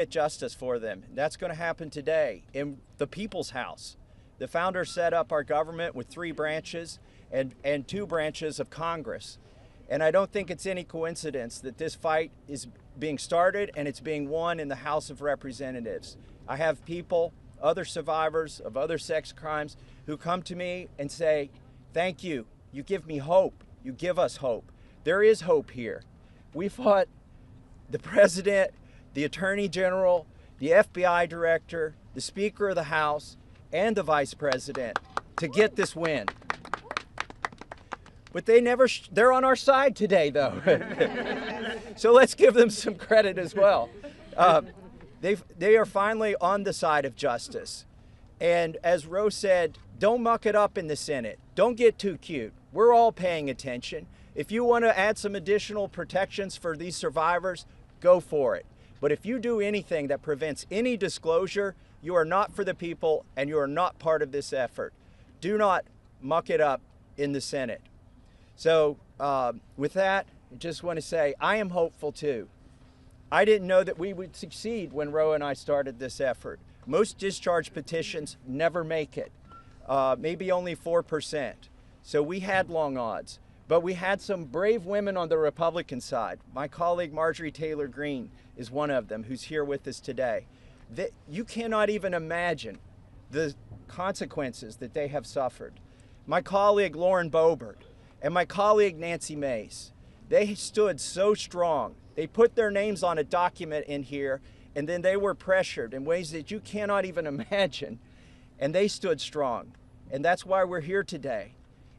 get justice for them. That's going to happen today in the People's House. The founders set up our government with 3 branches and 2 branches of Congress. And I don't think it's any coincidence that this fight is being started and it's being won in the House of Representatives. I have people, other survivors of other sex crimes, who come to me and say, thank you. You give me hope. You give us hope. There is hope here. We fought the president, the attorney general, the FBI director, the Speaker of the House, and the vice president to get this win. But they're on our side today, though. So let's give them some credit as well. They are finally on the side of justice. And as Rose said, don't muck it up in the Senate. Don't get too cute. We're all paying attention. If you want to add some additional protections for these survivors, go for it. But if you do anything that prevents any disclosure, you are not for the people and you are not part of this effort. Do not muck it up in the Senate. So with that, I just want to say I am hopeful too. I didn't know that we would succeed when Roe and I started this effort. Most discharge petitions never make it, maybe only 4%. So we had long odds, but we had some brave women on the Republican side. My colleague Marjorie Taylor Greene is one of them who's here with us today. You cannot even imagine the consequences that they have suffered. My colleague Lauren Boebert and my colleague Nancy Mace, they stood so strong. They put their names on a document in here, and then they were pressured in ways that you cannot even imagine, and they stood strong. And that's why we're here today.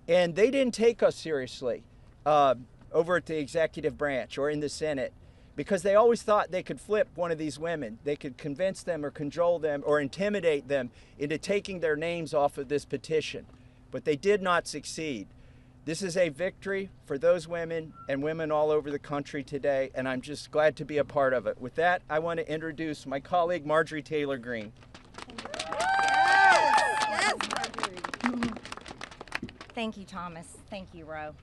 And they didn't take us seriously over at the executive branch or in the Senate, because they always thought they could flip one of these women. They could convince them or cajole them or intimidate them into taking their names off of this petition. But they did not succeed. This is a victory for those women and women all over the country today, and I'm just glad to be a part of it. With that, I want to introduce my colleague, Marjorie Taylor Greene. Yes. Thank you, Thomas. Thank you, Ro.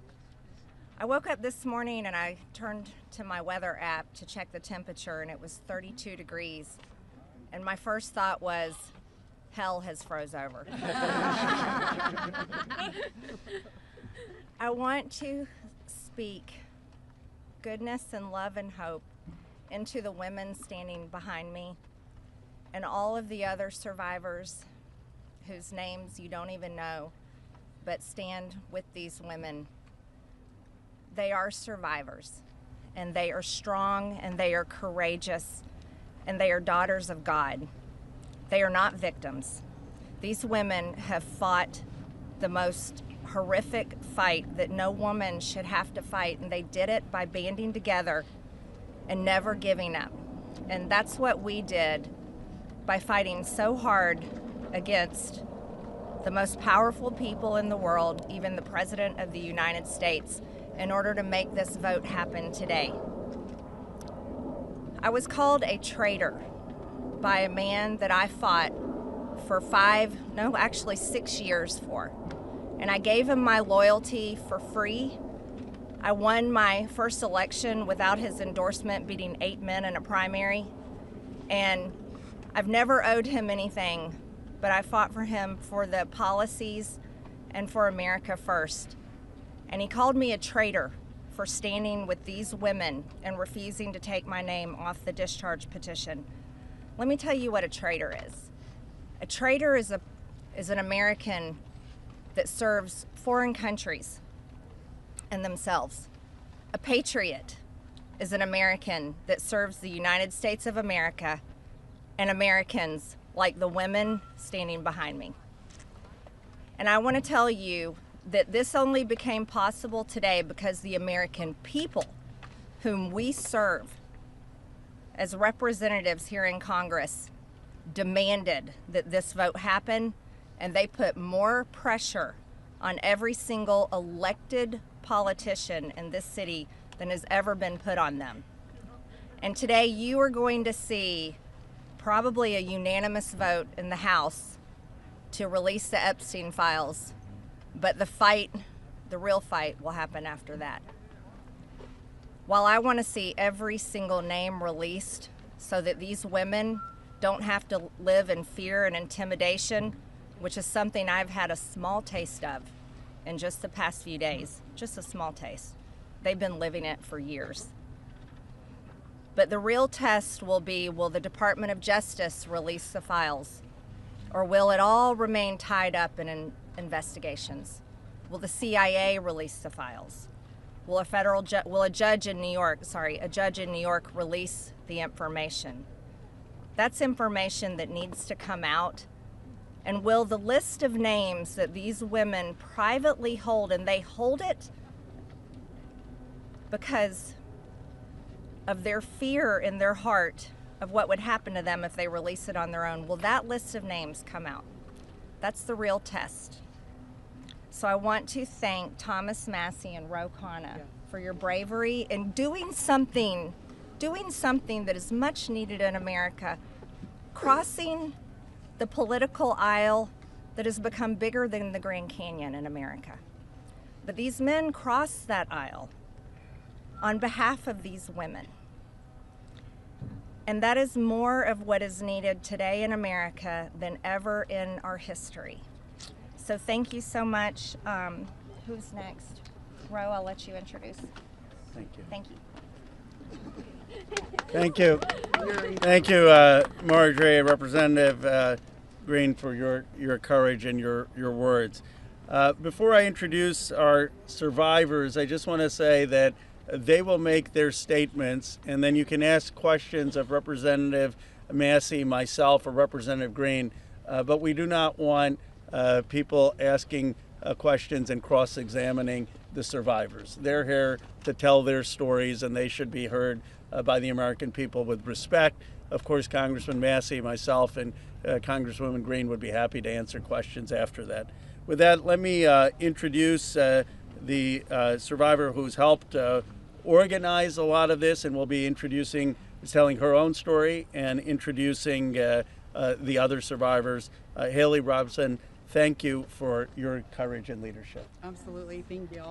I woke up this morning and I turned to my weather app to check the temperature, and it was 32 degrees. And my first thought was, hell has froze over. I want to speak goodness and love and hope into the women standing behind me and all of the other survivors whose names you don't even know, but stand with these women. They are survivors, and they are strong, and they are courageous, and they are daughters of God. They are not victims. These women have fought the most horrific fight that no woman should have to fight, and they did it by banding together and never giving up. And that's what we did by fighting so hard against the most powerful people in the world, even the President of the United States, in order to make this vote happen today. I was called a traitor by a man that I fought for 6 years for. And I gave him my loyalty for free. I won my first election without his endorsement, beating 8 men in a primary. And I've never owed him anything, but I fought for him for the policies and for America first. And he called me a traitor for standing with these women and refusing to take my name off the discharge petition. Let me tell you what a traitor is. A traitor is an American that serves foreign countries and themselves. A patriot is an American that serves the United States of America and Americans like the women standing behind me. And I want to tell you that this only became possible today because the American people, whom we serve as representatives here in Congress, demanded that this vote happen, and they put more pressure on every single elected politician in this city than has ever been put on them. And today you are going to see probably a unanimous vote in the House to release the Epstein files, but the real fight will happen after that. While I want to see every single name released so that these women don't have to live in fear and intimidation, which is something I've had a small taste of in just the past few days, just a small taste. They've been living it for years. But the real test will be, will the Department of Justice release the files? Or will it all remain tied up in investigations? Will the CIA release the files? Will a judge in New York release the information? That's information that needs to come out. And will the list of names that these women privately hold, and they hold it because of their fear in their heart of what would happen to them if they release it on their own, will that list of names come out? That's the real test. So I want to thank Thomas Massie and Ro Khanna for your bravery in doing something that is much needed in America, crossing the political aisle that has become bigger than the Grand Canyon in America. But these men crossed that aisle on behalf of these women. And that is more of what is needed today in America than ever in our history. So thank you so much. Who's next? Ro, I'll let you introduce. Thank you. Thank you. Thank you. Thank you, Marjorie, Representative Greene, for your courage and your words. Before I introduce our survivors, I just want to say that they will make their statements, and then you can ask questions of Representative Massie, myself, or Representative Greene, but we do not want people asking questions and cross-examining the survivors. They're here to tell their stories, and they should be heard by the American people with respect. Of course, Congressman Massie, myself, and Congresswoman Greene would be happy to answer questions after that. With that, let me introduce the survivor who's helped organize a lot of this, and will be telling her own story and introducing the other survivors. Haley Robson, thank you for your courage and leadership. Absolutely, thank you.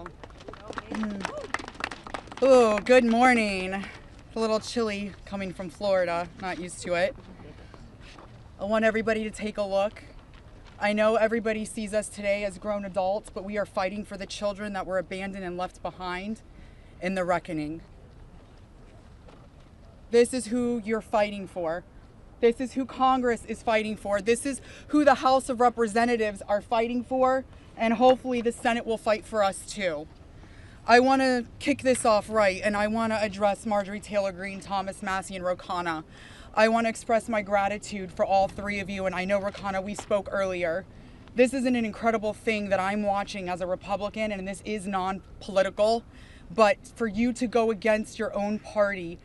Oh, good morning. A little chilly coming from Florida, not used to it. I want everybody to take a look. I know everybody sees us today as grown adults, but we are fighting for the children that were abandoned and left behind in the reckoning. This is who you're fighting for. This is who Congress is fighting for. This is who the House of Representatives are fighting for, and hopefully the Senate will fight for us too. I want to kick this off right, and I want to address Marjorie Taylor Greene, Thomas Massie, and Ro Khanna. I want to express my gratitude for all three of you, and I know, Ro Khanna, we spoke earlier. This is an incredible thing that I'm watching as a Republican, and this is non-political, but for you to go against your own party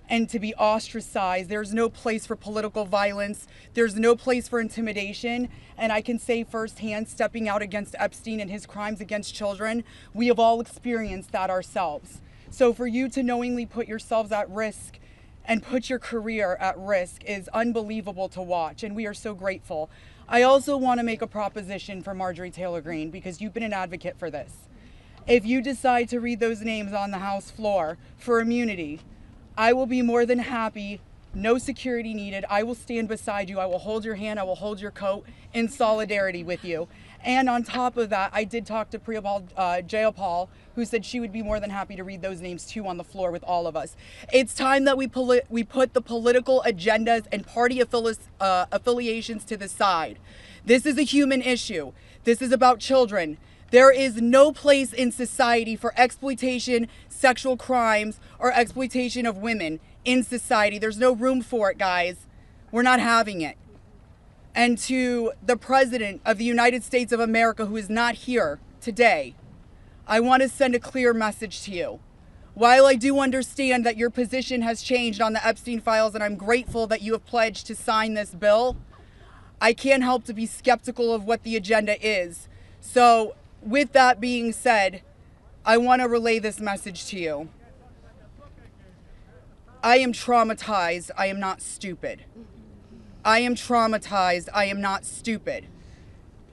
and to be ostracized, there's no place for political violence, there's no place for intimidation, and I can say firsthand, stepping out against Epstein and his crimes against children, we have all experienced that ourselves. So for you to knowingly put yourselves at risk and put your career at risk is unbelievable to watch, and we are so grateful. I also want to make a proposition for Marjorie Taylor Greene, because you've been an advocate for this. If you decide to read those names on the House floor for immunity, I will be more than happy, no security needed. I will stand beside you. I will hold your hand. I will hold your coat in solidarity with you. And on top of that, I did talk to Jayapal, who said she would be more than happy to read those names too on the floor with all of us. It's time that we put the political agendas and party affiliations to the side. This is a human issue. This is about children. There is no place in society for exploitation, sexual crimes, or exploitation of women in society. There's no room for it, guys. We're not having it. And to the President of the United States of America, who is not here today, I want to send a clear message to you. While I do understand that your position has changed on the Epstein files, and I'm grateful that you have pledged to sign this bill, I can't help to be skeptical of what the agenda is. So, with that being said, I want to relay this message to you. I am traumatized. I am not stupid. I am traumatized. I am not stupid.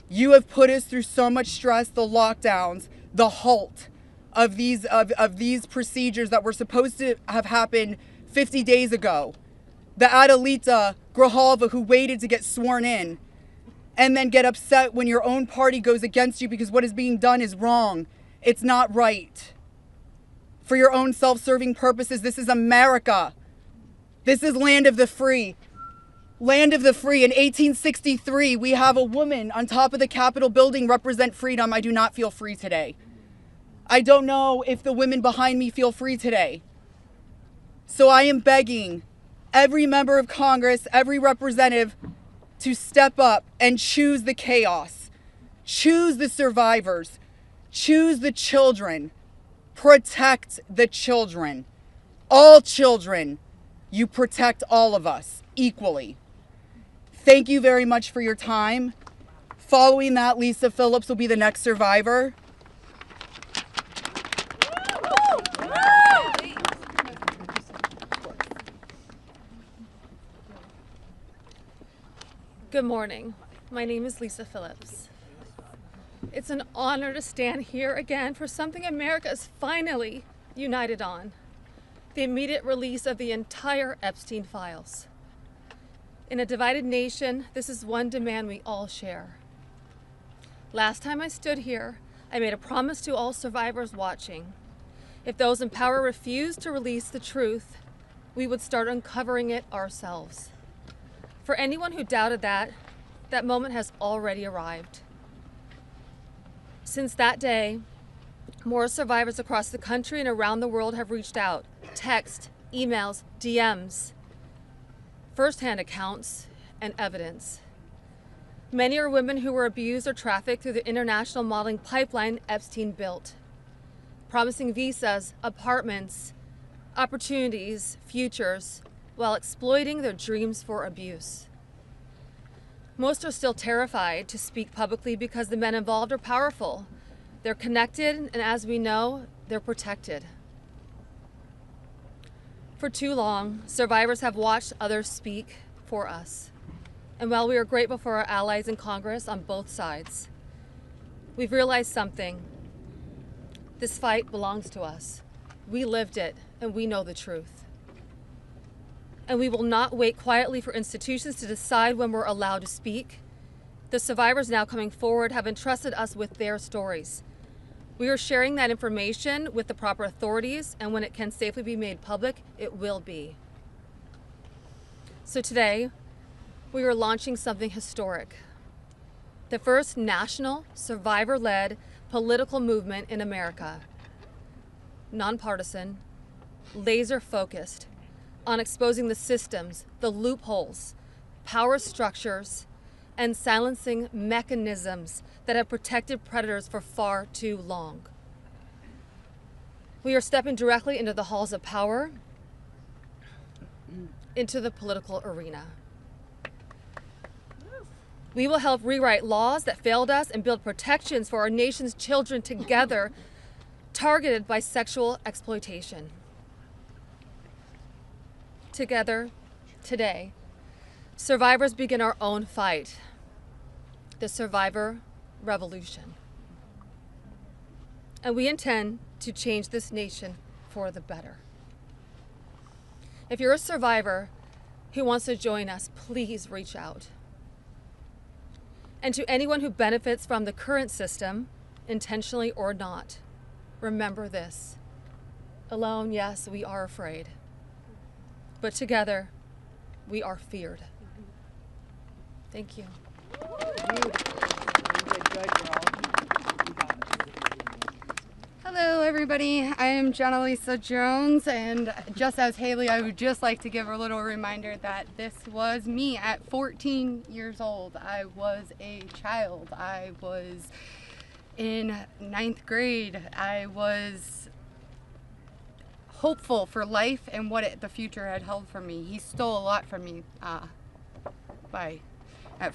You have put us through so much stress, the lockdowns, the halt of these procedures that were supposed to have happened 50 days ago. the Adelita Grijalva who waited to get sworn in, and then get upset when your own party goes against you because what is being done is wrong. It's not right. For your own self-serving purposes, this is America. This is land of the free. Land of the free. In 1863, we have a woman on top of the Capitol building represent freedom. I do not feel free today. I don't know if the women behind me feel free today. So I am begging every member of Congress, every representative, to step up and choose the chaos. Choose the survivors. Choose the children. Protect the children. All children. You protect all of us equally. Thank you very much for your time. Following that, Lisa Phillips will be the next survivor. Good morning. My name is Lisa Phillips. It's an honor to stand here again for something America is finally united on: the immediate release of the entire Epstein files. In a divided nation, this is one demand we all share. Last time I stood here, I made a promise to all survivors watching. If those in power refused to release the truth, we would start uncovering it ourselves. For anyone who doubted that moment has already arrived. Since that day, more survivors across the country and around the world have reached out. Text, emails, DMs, firsthand accounts, and evidence. Many are women who were abused or trafficked through the international modeling pipeline Epstein built, promising visas, apartments, opportunities, futures, while exploiting their dreams for abuse. Most are still terrified to speak publicly because the men involved are powerful. They're connected, and as we know, they're protected. For too long, survivors have watched others speak for us. And while we are grateful for our allies in Congress on both sides, we've realized something. This fight belongs to us. We lived it, and we know the truth. And we will not wait quietly for institutions to decide when we're allowed to speak. The survivors now coming forward have entrusted us with their stories. We are sharing that information with the proper authorities, and when it can safely be made public, it will be. So today, we are launching something historic. The first national, survivor-led political movement in America. Nonpartisan, laser-focused on exposing the systems, the loopholes, power structures, and silencing mechanisms that have protected predators for far too long. We are stepping directly into the halls of power, into the political arena. We will help rewrite laws that failed us and build protections for our nation's children together, targeted by sexual exploitation. Together, today, survivors begin our own fight, the survivor revolution. And we intend to change this nation for the better. If you're a survivor who wants to join us, please reach out. And to anyone who benefits from the current system, intentionally or not, remember this. Alone, yes, we are afraid. But together, we are feared. Thank you. Hello, everybody. I am Jenna Lisa Jones, and just as Haley, I would just like to give a little reminder that this was me at 14 years old. I was a child. I was in 9th grade. I was hopeful for life and what the future had held for me. He stole a lot from me at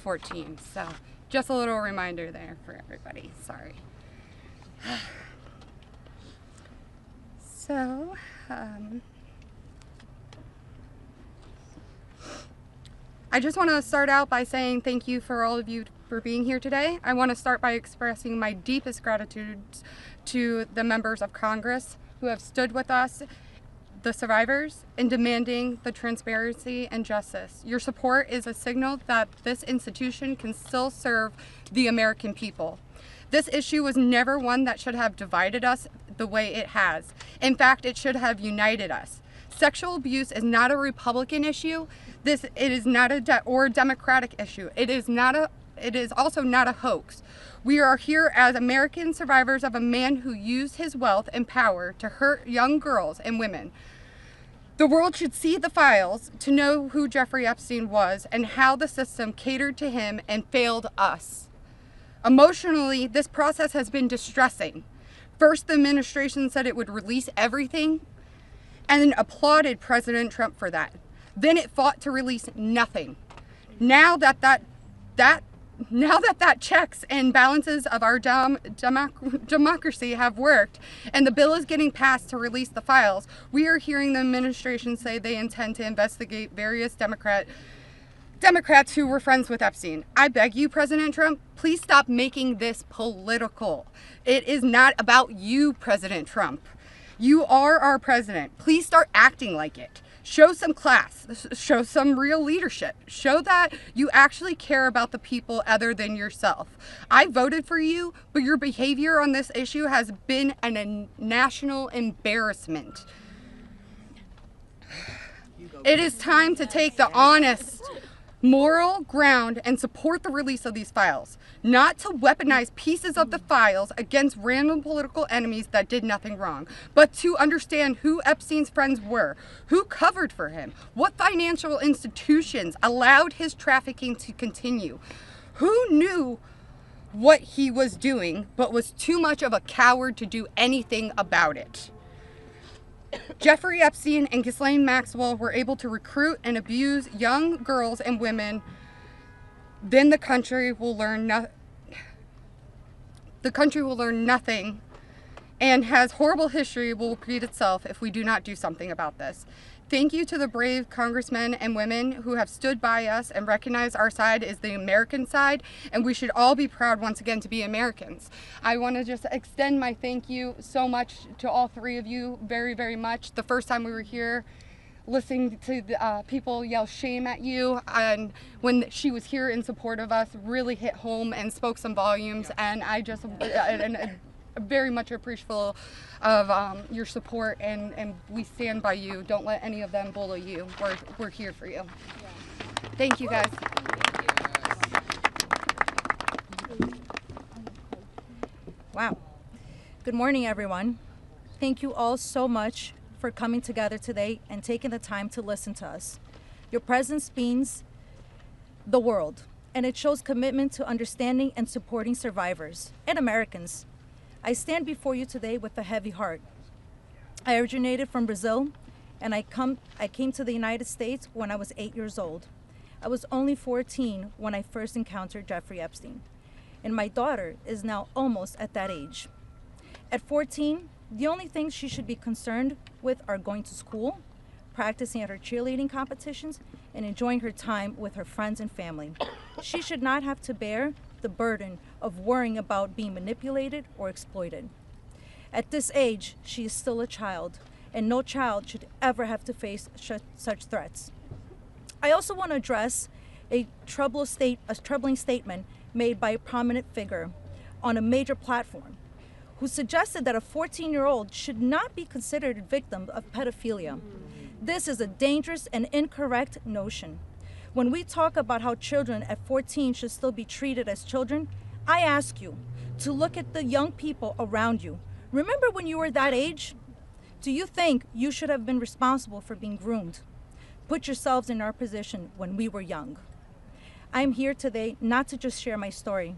14. So just a little reminder there for everybody. Sorry. So, I just want to start out by saying thank you for all of you for being here today. I want to start by expressing my deepest gratitude to the members of Congress who have stood with us the survivors in demanding the transparency and justice. Your support is a signal that this institution can still serve the American people. This issue was never one that should have divided us the way it has. In fact, it should have united us. Sexual abuse is not a Republican issue. It is not a Democratic issue. It is also not a hoax. We are here as American survivors of a man who used his wealth and power to hurt young girls and women. The world should see the files to know who Jeffrey Epstein was and how the system catered to him and failed us. Emotionally, this process has been distressing. First, the administration said it would release everything and then applauded President Trump for that. Then it fought to release nothing. Now that checks and balances of our democracy have worked and the bill is getting passed to release the files, we are hearing the administration say they intend to investigate various Democrats who were friends with Epstein. I beg you, President Trump, please stop making this political. It is not about you, President Trump. You are our president. Please start acting like it. Show some class, show some real leadership, show that you actually care about the people other than yourself. I voted for you, but your behavior on this issue has been a national embarrassment. It is time to take the honest, moral ground and support the release of these files, not to weaponize pieces of the files against random political enemies that did nothing wrong, but to understand who Epstein's friends were, who covered for him, what financial institutions allowed his trafficking to continue, who knew what he was doing but was too much of a coward to do anything about it. Jeffrey Epstein and Ghislaine Maxwell were able to recruit and abuse young girls and women. Then the country will learn nothing, and has horrible history will repeat itself if we do not do something about this. Thank you to the brave congressmen and women who have stood by us and recognized our side is the American side, and we should all be proud once again to be Americans. I want to just extend my thank you so much to all three of you, very, very much. The first time we were here, listening to the, people yell shame at you, and when she was here in support of us, really hit home and spoke some volumes, and I just very much appreciative of your support, and we stand by you. Don't let any of them bully you. We're here for you. Thank you, guys. Wow. Good morning, everyone. Thank you all so much for coming together today and taking the time to listen to us. Your presence means the world, and it shows commitment to understanding and supporting survivors and Americans. I stand before you today with a heavy heart. I originated from Brazil, and I came to the United States when I was 8 years old. I was only 14 when I first encountered Jeffrey Epstein, and my daughter is now almost at that age. At 14, the only things she should be concerned with are going to school, practicing at her cheerleading competitions, and enjoying her time with her friends and family. She should not have to bear the burden of worrying about being manipulated or exploited. At this age, she is still a child, and no child should ever have to face such threats. I also want to address a troubling statement made by a prominent figure on a major platform who suggested that a 14-year-old should not be considered a victim of pedophilia. This is a dangerous and incorrect notion. When we talk about how children at 14 should still be treated as children, I ask you to look at the young people around you. Remember when you were that age? Do you think you should have been responsible for being groomed? Put yourselves in our position when we were young. I'm here today not to just share my story,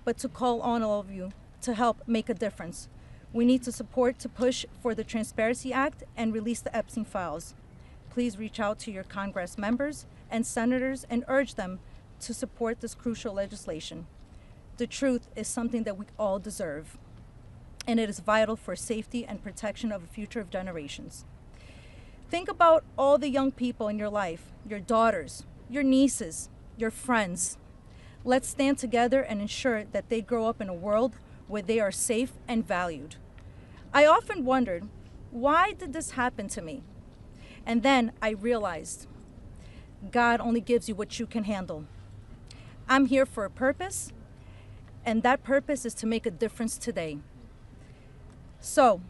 but to call on all of you to help make a difference. We need to support to push for the Transparency Act and release the Epstein files. Please reach out to your Congress members and senators and urge them to support this crucial legislation. The truth is something that we all deserve, and it is vital for safety and protection of the future of generations. Think about all the young people in your life, your daughters, your nieces, your friends. Let's stand together and ensure that they grow up in a world where they are safe and valued. I often wondered, why did this happen to me? And then I realized God only gives you what you can handle. I'm here for a purpose, and that purpose is to make a difference today. So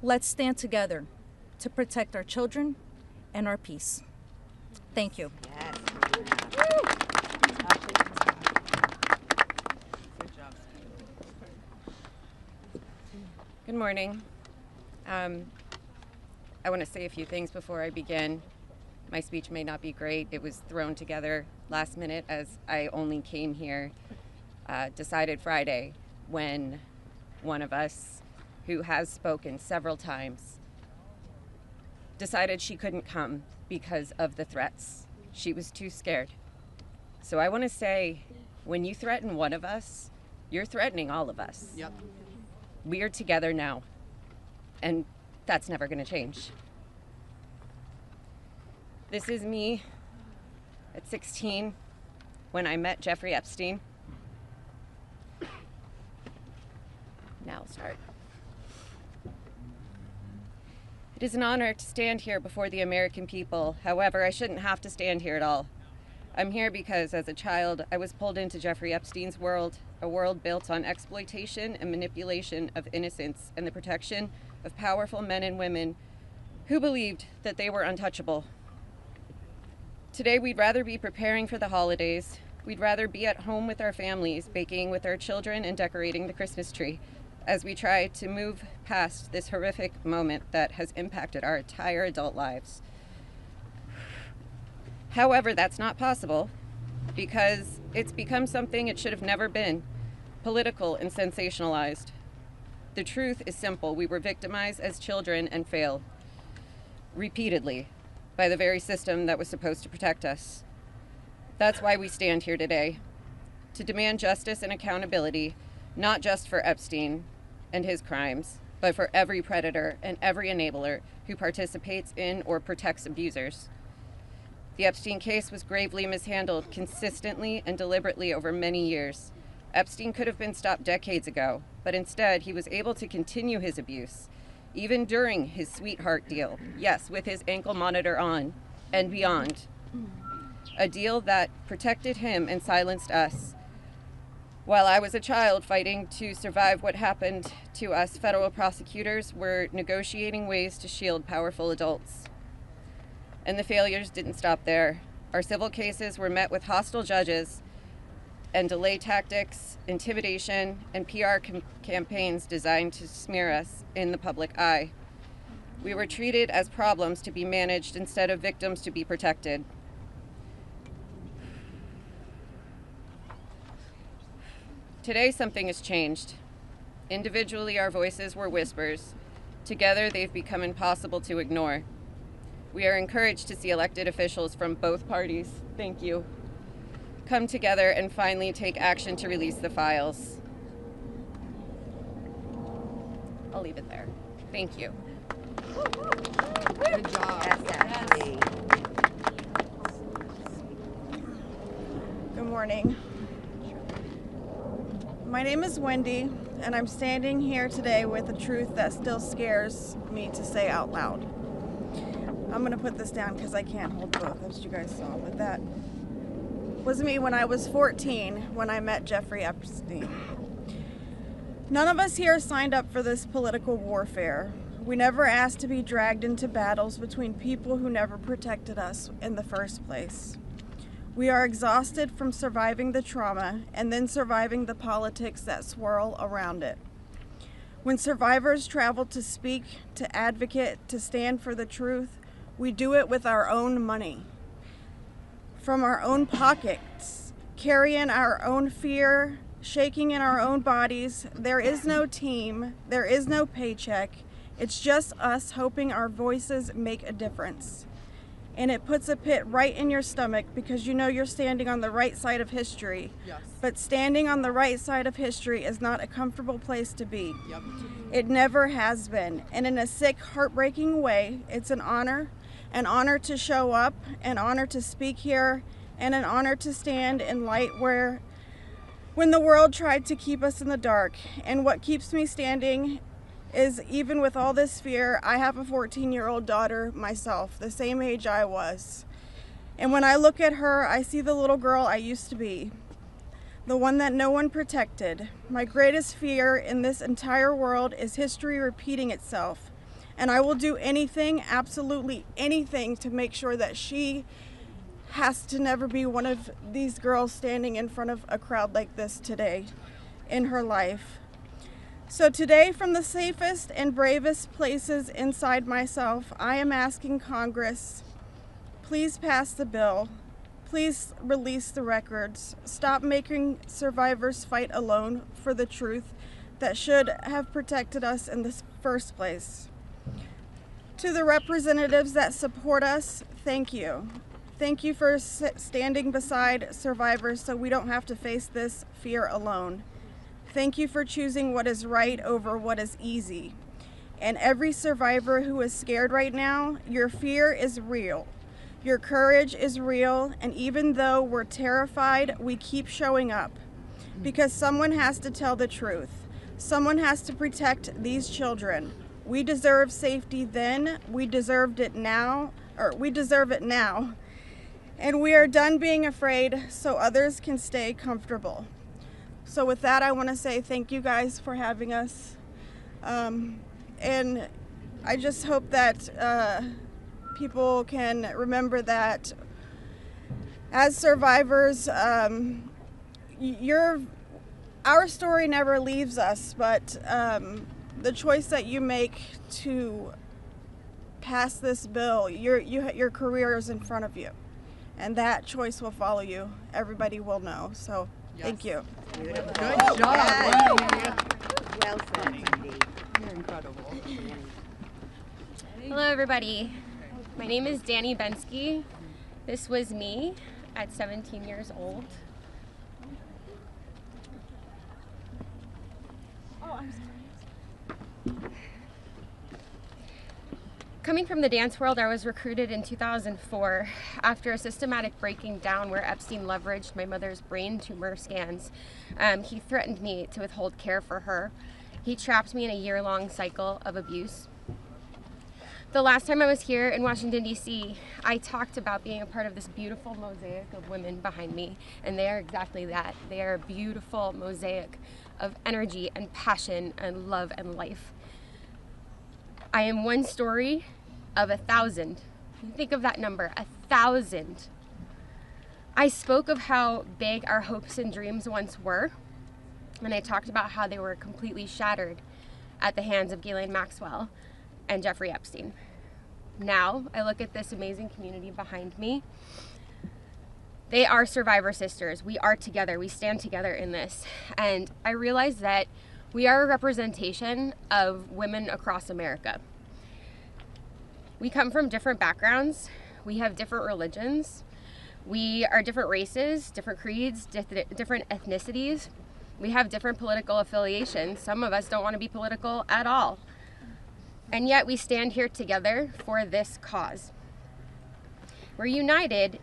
let's stand together to protect our children and our peace. Thank you. Yes. Good morning. I want to say a few things before I begin. My speech may not be great. It was thrown together last minute as I only came here, decided Friday, when one of us, who has spoken several times, decided she couldn't come because of the threats. She was too scared. So I want to say, when you threaten one of us, you're threatening all of us. Yep. We are together now, and that's never going to change. This is me at 16 when I met Jeffrey Epstein. Now I'll start. It is an honor to stand here before the American people. However, I shouldn't have to stand here at all. I'm here because as a child, I was pulled into Jeffrey Epstein's world, a world built on exploitation and manipulation of innocence and the protection of powerful men and women who believed that they were untouchable. Today, we'd rather be preparing for the holidays. We'd rather be at home with our families, baking with our children and decorating the Christmas tree as we try to move past this horrific moment that has impacted our entire adult lives. However, that's not possible because it's become something it should have never been, political and sensationalized. The truth is simple. We were victimized as children and failed repeatedly by the very system that was supposed to protect us. That's why we stand here today, to demand justice and accountability, not just for Epstein and his crimes, but for every predator and every enabler who participates in or protects abusers. The Epstein case was gravely mishandled consistently and deliberately over many years. Epstein could have been stopped decades ago, but instead he was able to continue his abuse, even during his sweetheart deal, yes, with his ankle monitor on and beyond. A deal that protected him and silenced us. While I was a child fighting to survive what happened to us, federal prosecutors were negotiating ways to shield powerful adults. And the failures didn't stop there. Our civil cases were met with hostile judges and delay tactics, intimidation, and PR campaigns designed to smear us in the public eye. We were treated as problems to be managed instead of victims to be protected. Today, something has changed. Individually, our voices were whispers. Together, they've become impossible to ignore. We are encouraged to see elected officials from both parties, thank you, come together and finally take action to release the files. I'll leave it there. Thank you. Good job. Yes. Good morning. My name is Wendy, and I'm standing here today with a truth that still scares me to say out loud. I'm gonna put this down because I can't hold both, as you guys saw, but that was me when I was 14 when I met Jeffrey Epstein. None of us here signed up for this political warfare. We never asked to be dragged into battles between people who never protected us in the first place. We are exhausted from surviving the trauma and then surviving the politics that swirl around it. When survivors travel to speak, to advocate, to stand for the truth, we do it with our own money, from our own pockets, carrying our own fear, shaking in our own bodies. There is no team, there is no paycheck. It's just us hoping our voices make a difference. And it puts a pit right in your stomach because you know you're standing on the right side of history. Yes. But standing on the right side of history is not a comfortable place to be. Yep. It never has been. And in a sick, heartbreaking way, it's an honor to show up, an honor to speak here, and an honor to stand in light when the world tried to keep us in the dark. And what keeps me standing is even with all this fear, I have a 14-year-old daughter myself, the same age I was. And when I look at her, I see the little girl I used to be, the one that no one protected. My greatest fear in this entire world is history repeating itself. And I will do anything, absolutely anything, to make sure that she has to never be one of these girls standing in front of a crowd like this today in her life. So today, from the safest and bravest places inside myself, I am asking Congress, please pass the bill. Please release the records. Stop making survivors fight alone for the truth that should have protected us in the first place. To the representatives that support us, thank you. Thank you for standing beside survivors so we don't have to face this fear alone. Thank you for choosing what is right over what is easy. And every survivor who is scared right now, your fear is real. Your courage is real, and even though we're terrified, we keep showing up. Because someone has to tell the truth. Someone has to protect these children. We deserve safety then, we deserve it now. And we are done being afraid so others can stay comfortable. So with that, I want to say thank you guys for having us. And I just hope that people can remember that as survivors, our story never leaves us, but the choice that you make to pass this bill, your career is in front of you, and that choice will follow you. Everybody will know. So thank you. Good job. Wow. Well said, Cindy. You're incredible. Hello, everybody. My name is Danny Bensky. This was me at 17 years old. Oh, I'm sorry. Coming from the dance world, I was recruited in 2004 after a systematic breaking down where Epstein leveraged my mother's brain tumor scans. He threatened me to withhold care for her. He trapped me in a year-long cycle of abuse. The last time I was here in Washington, D.C., I talked about being a part of this beautiful mosaic of women behind me, and they are exactly that. They are a beautiful mosaic of energy and passion and love and life. I am one story of 1,000. Think of that number, 1,000. I spoke of how big our hopes and dreams once were, and I talked about how they were completely shattered at the hands of Ghislaine Maxwell and Jeffrey Epstein. Now, I look at this amazing community behind me. They are survivor sisters. We are together. We stand together in this. And I realize that we are a representation of women across America. We come from different backgrounds. We have different religions. We are different races, different creeds, different ethnicities. We have different political affiliations. Some of us don't want to be political at all. And yet we stand here together for this cause. We're united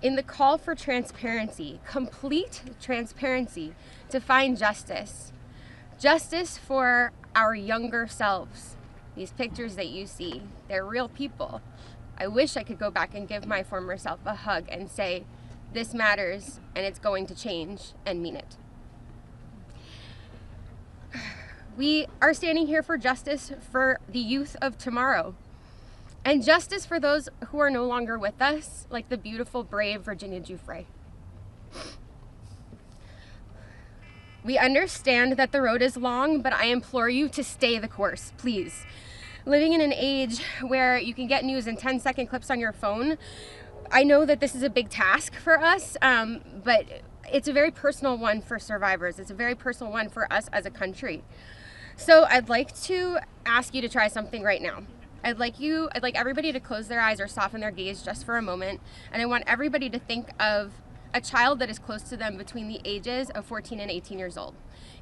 in the call for transparency, complete transparency, to find justice. Justice for our younger selves. These pictures that you see, they're real people. I wish I could go back and give my former self a hug and say, this matters and it's going to change, and mean it. We are standing here for justice for the youth of tomorrow, and justice for those who are no longer with us, like the beautiful, brave Virginia Giuffre. We understand that the road is long, but I implore you to stay the course, please. Living in an age where you can get news in 10-second clips on your phone, I know that this is a big task for us, but it's a very personal one for survivors. It's a very personal one for us as a country. So I'd like to ask you to try something right now. I'd like everybody to close their eyes or soften their gaze just for a moment, and I want everybody to think of a child that is close to them between the ages of 14 and 18 years old.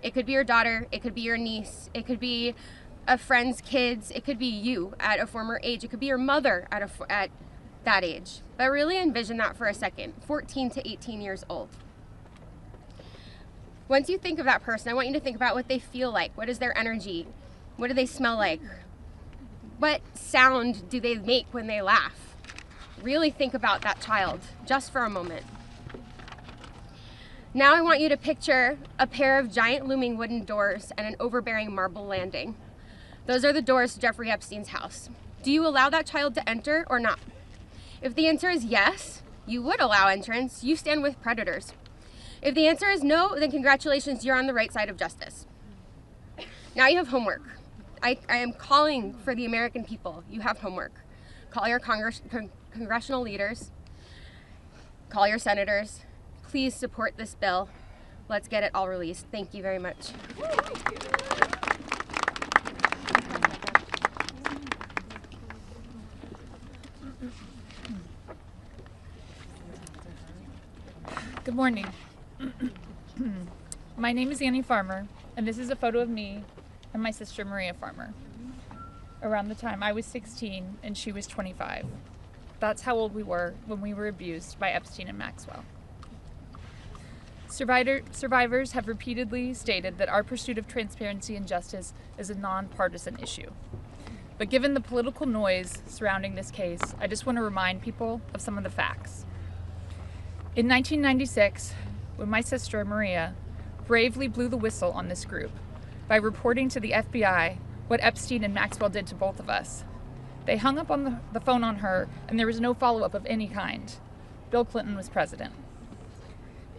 It could be your daughter, it could be your niece, it could be a friend's kids, it could be you at a former age, it could be your mother at that age. But really envision that for a second, 14 to 18 years old. Once you think of that person, I want you to think about what they feel like. What is their energy? What do they smell like? What sound do they make when they laugh? Really think about that child, just for a moment. Now I want you to picture a pair of giant looming wooden doors and an overbearing marble landing. Those are the doors to Jeffrey Epstein's house. Do you allow that child to enter or not? If the answer is yes, you would allow entrance. You stand with predators. If the answer is no, then congratulations, you're on the right side of justice. Now you have homework. I am calling for the American people. You have homework. Call your congressional leaders. Call your senators. Please support this bill. Let's get it all released. Thank you very much. Good morning. My name is Annie Farmer, and this is a photo of me and my sister Maria Farmer. Around the time I was 16 and she was 25. That's how old we were when we were abused by Epstein and Maxwell. Survivors have repeatedly stated that our pursuit of transparency and justice is a nonpartisan issue. But given the political noise surrounding this case, I just want to remind people of some of the facts. In 1996, when my sister Maria bravely blew the whistle on this group by reporting to the FBI what Epstein and Maxwell did to both of us, they hung up on the phone on her and there was no follow-up of any kind. Bill Clinton was president.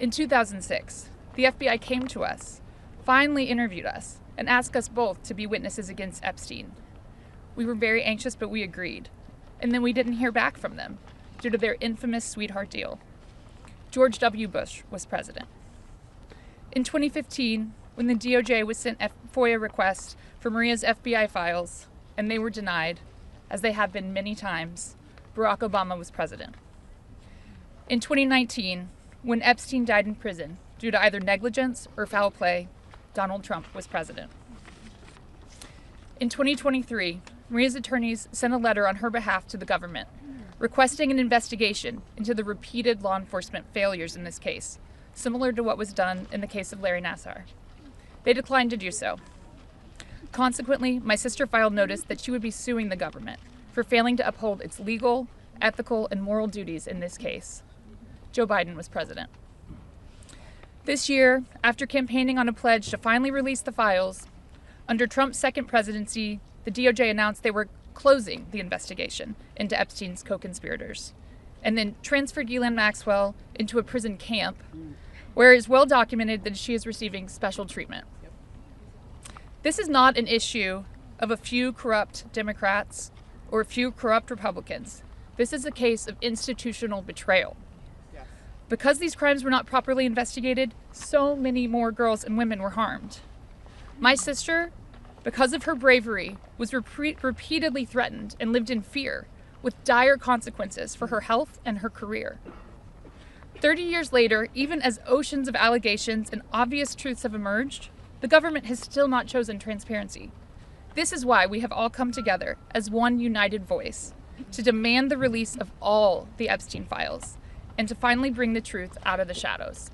In 2006, the FBI came to us, finally interviewed us, and asked us both to be witnesses against Epstein. We were very anxious, but we agreed. And then we didn't hear back from them due to their infamous sweetheart deal. George W. Bush was president. In 2015, when the DOJ was sent FOIA requests for Maria's FBI files, and they were denied, as they have been many times, Barack Obama was president. In 2019, when Epstein died in prison due to either negligence or foul play, Donald Trump was president. In 2023, Maria's attorneys sent a letter on her behalf to the government, requesting an investigation into the repeated law enforcement failures in this case, similar to what was done in the case of Larry Nassar. They declined to do so. Consequently, my sister filed notice that she would be suing the government for failing to uphold its legal, ethical, and moral duties in this case. Joe Biden was president. This year, after campaigning on a pledge to finally release the files, under Trump's second presidency, the DOJ announced they were closing the investigation into Epstein's co-conspirators, and then transferred Ghislaine Maxwell into a prison camp, where it is well documented that she is receiving special treatment. This is not an issue of a few corrupt Democrats or a few corrupt Republicans. This is a case of institutional betrayal. Because these crimes were not properly investigated, so many more girls and women were harmed. My sister, because of her bravery, was repeatedly threatened and lived in fear, with dire consequences for her health and her career. 30 years later, even as oceans of allegations and obvious truths have emerged, the government has still not chosen transparency. This is why we have all come together as one united voice to demand the release of all the Epstein files and to finally bring the truth out of the shadows.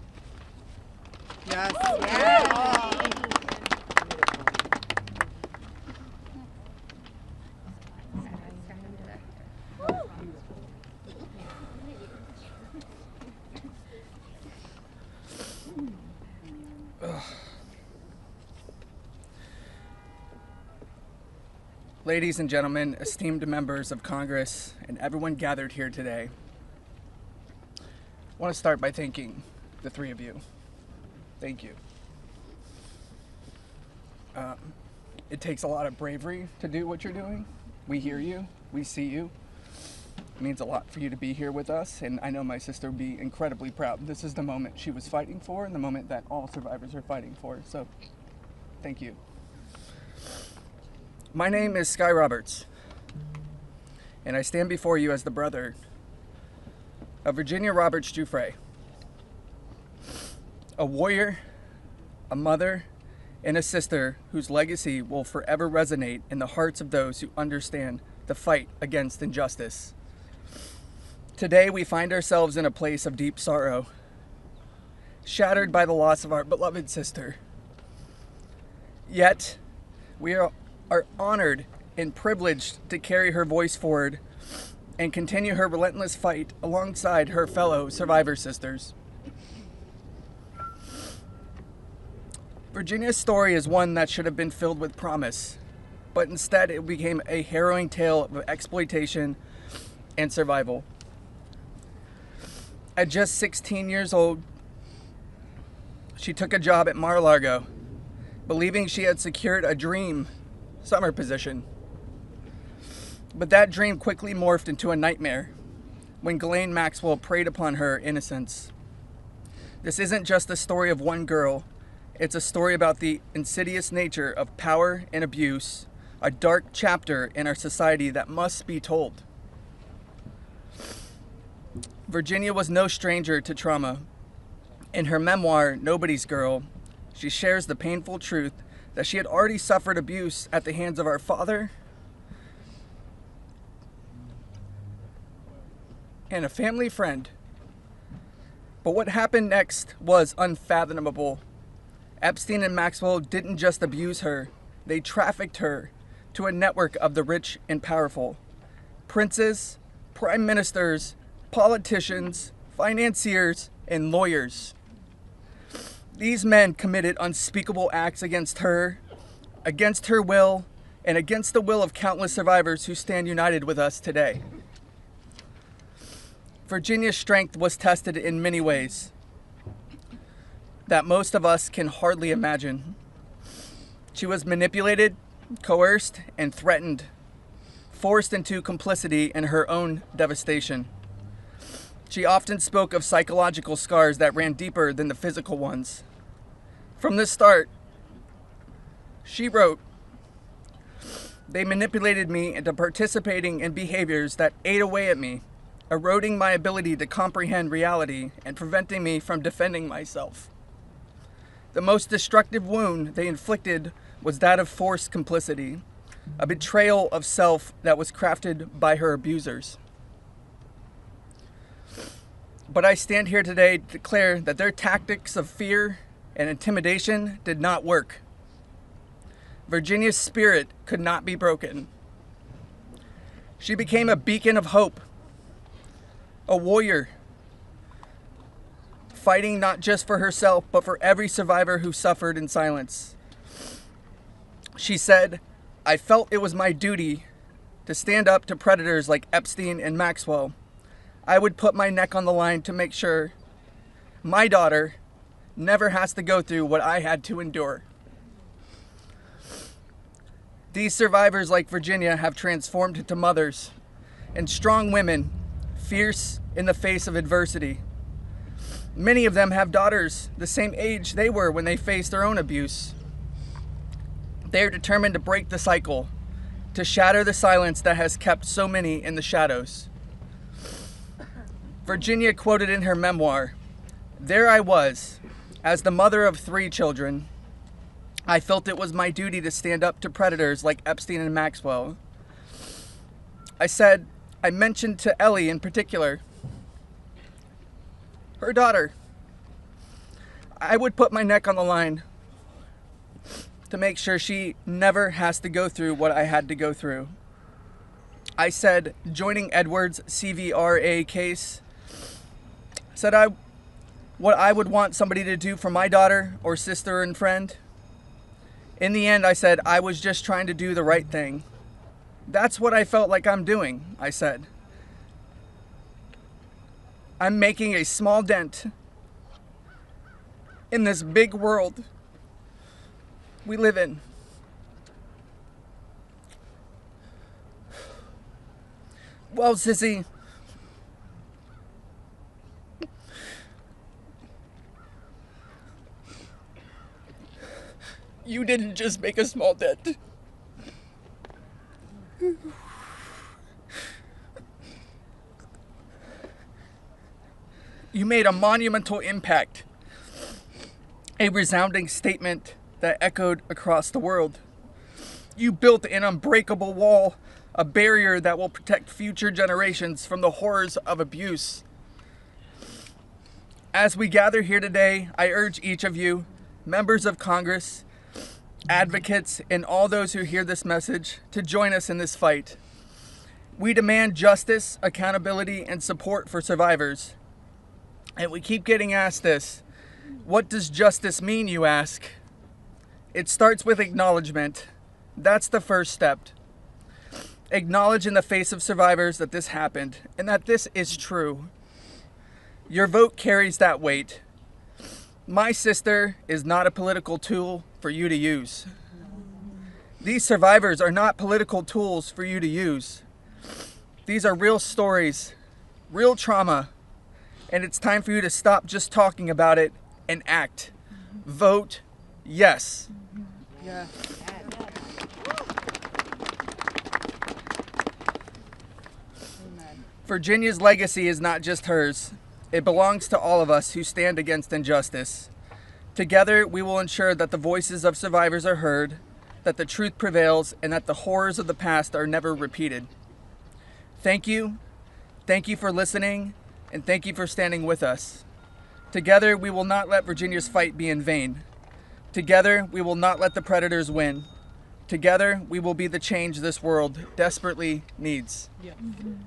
Yes. Yes. Ladies and gentlemen, esteemed members of Congress, and everyone gathered here today, I want to start by thanking the three of you. Thank you. It takes a lot of bravery to do what you're doing. We hear you. We see you. It means a lot for you to be here with us, and I know my sister would be incredibly proud. This is the moment she was fighting for and the moment that all survivors are fighting for, so thank you. My name is Sky Roberts, and I stand before you as the brother of Virginia Roberts Giuffre, a warrior, a mother, and a sister whose legacy will forever resonate in the hearts of those who understand the fight against injustice. Today, we find ourselves in a place of deep sorrow, shattered by the loss of our beloved sister. Yet, we are are honored and privileged to carry her voice forward and continue her relentless fight alongside her fellow survivor sisters. Virginia's story is one that should have been filled with promise, but instead it became a harrowing tale of exploitation and survival. At just 16 years old, she took a job at Mar-a-Lago, believing she had secured a dream summer position. But that dream quickly morphed into a nightmare when Ghislaine Maxwell preyed upon her innocence. This isn't just the story of one girl. It's a story about the insidious nature of power and abuse, a dark chapter in our society that must be told. Virginia was no stranger to trauma. In her memoir, Nobody's Girl, she shares the painful truth that she had already suffered abuse at the hands of our father and a family friend. But what happened next was unfathomable. Epstein and Maxwell didn't just abuse her, they trafficked her to a network of the rich and powerful. Princes, prime ministers, politicians, financiers, and lawyers. These men committed unspeakable acts against her will, and against the will of countless survivors who stand united with us today. Virginia's strength was tested in many ways that most of us can hardly imagine. She was manipulated, coerced, and threatened, forced into complicity in her own devastation. She often spoke of psychological scars that ran deeper than the physical ones. From the start, she wrote, "They manipulated me into participating in behaviors that ate away at me, eroding my ability to comprehend reality and preventing me from defending myself. The most destructive wound they inflicted was that of forced complicity, a betrayal of self that was crafted by her abusers. But I stand here today to declare that their tactics of fear and intimidation did not work. Virginia's spirit could not be broken. She became a beacon of hope, a warrior, fighting not just for herself, but for every survivor who suffered in silence. She said, I felt it was my duty to stand up to predators like Epstein and Maxwell. I would put my neck on the line to make sure my daughter never has to go through what I had to endure. These survivors like Virginia have transformed into mothers and strong women, fierce in the face of adversity. Many of them have daughters the same age they were when they faced their own abuse. They are determined to break the cycle, to shatter the silence that has kept so many in the shadows. Virginia quoted in her memoir, "There I was, as the mother of 3 children. I felt it was my duty to stand up to predators like Epstein and Maxwell. I mentioned to Ellie in particular, her daughter, I would put my neck on the line to make sure she never has to go through what I had to go through. I said, joining Edward's CVRA case, what I would want somebody to do for my daughter or sister and friend. In the end, I said, I was just trying to do the right thing. That's what I felt like I'm doing," I said. "I'm making a small dent in this big world we live in." Well, Sissy, you didn't just make a small dent. You made a monumental impact, a resounding statement that echoed across the world. You built an unbreakable wall, a barrier that will protect future generations from the horrors of abuse. As we gather here today, I urge each of you, members of Congress, advocates, and all those who hear this message to join us in this fight. We demand justice, accountability, and support for survivors. And we keep getting asked this. What does justice mean, you ask? It starts with acknowledgement. That's the first step. Acknowledge in the face of survivors that this happened and that this is true. Your vote carries that weight. My sister is not a political tool for you to use. These survivors are not political tools for you to use. These are real stories, real trauma, and it's time for you to stop just talking about it and act. Vote yes. Yeah. Virginia's legacy is not just hers. It belongs to all of us who stand against injustice. Together, we will ensure that the voices of survivors are heard, that the truth prevails, and that the horrors of the past are never repeated. Thank you. Thank you for listening, and thank you for standing with us. Together, we will not let Virginia's fight be in vain. Together, we will not let the predators win. Together, we will be the change this world desperately needs. Yeah.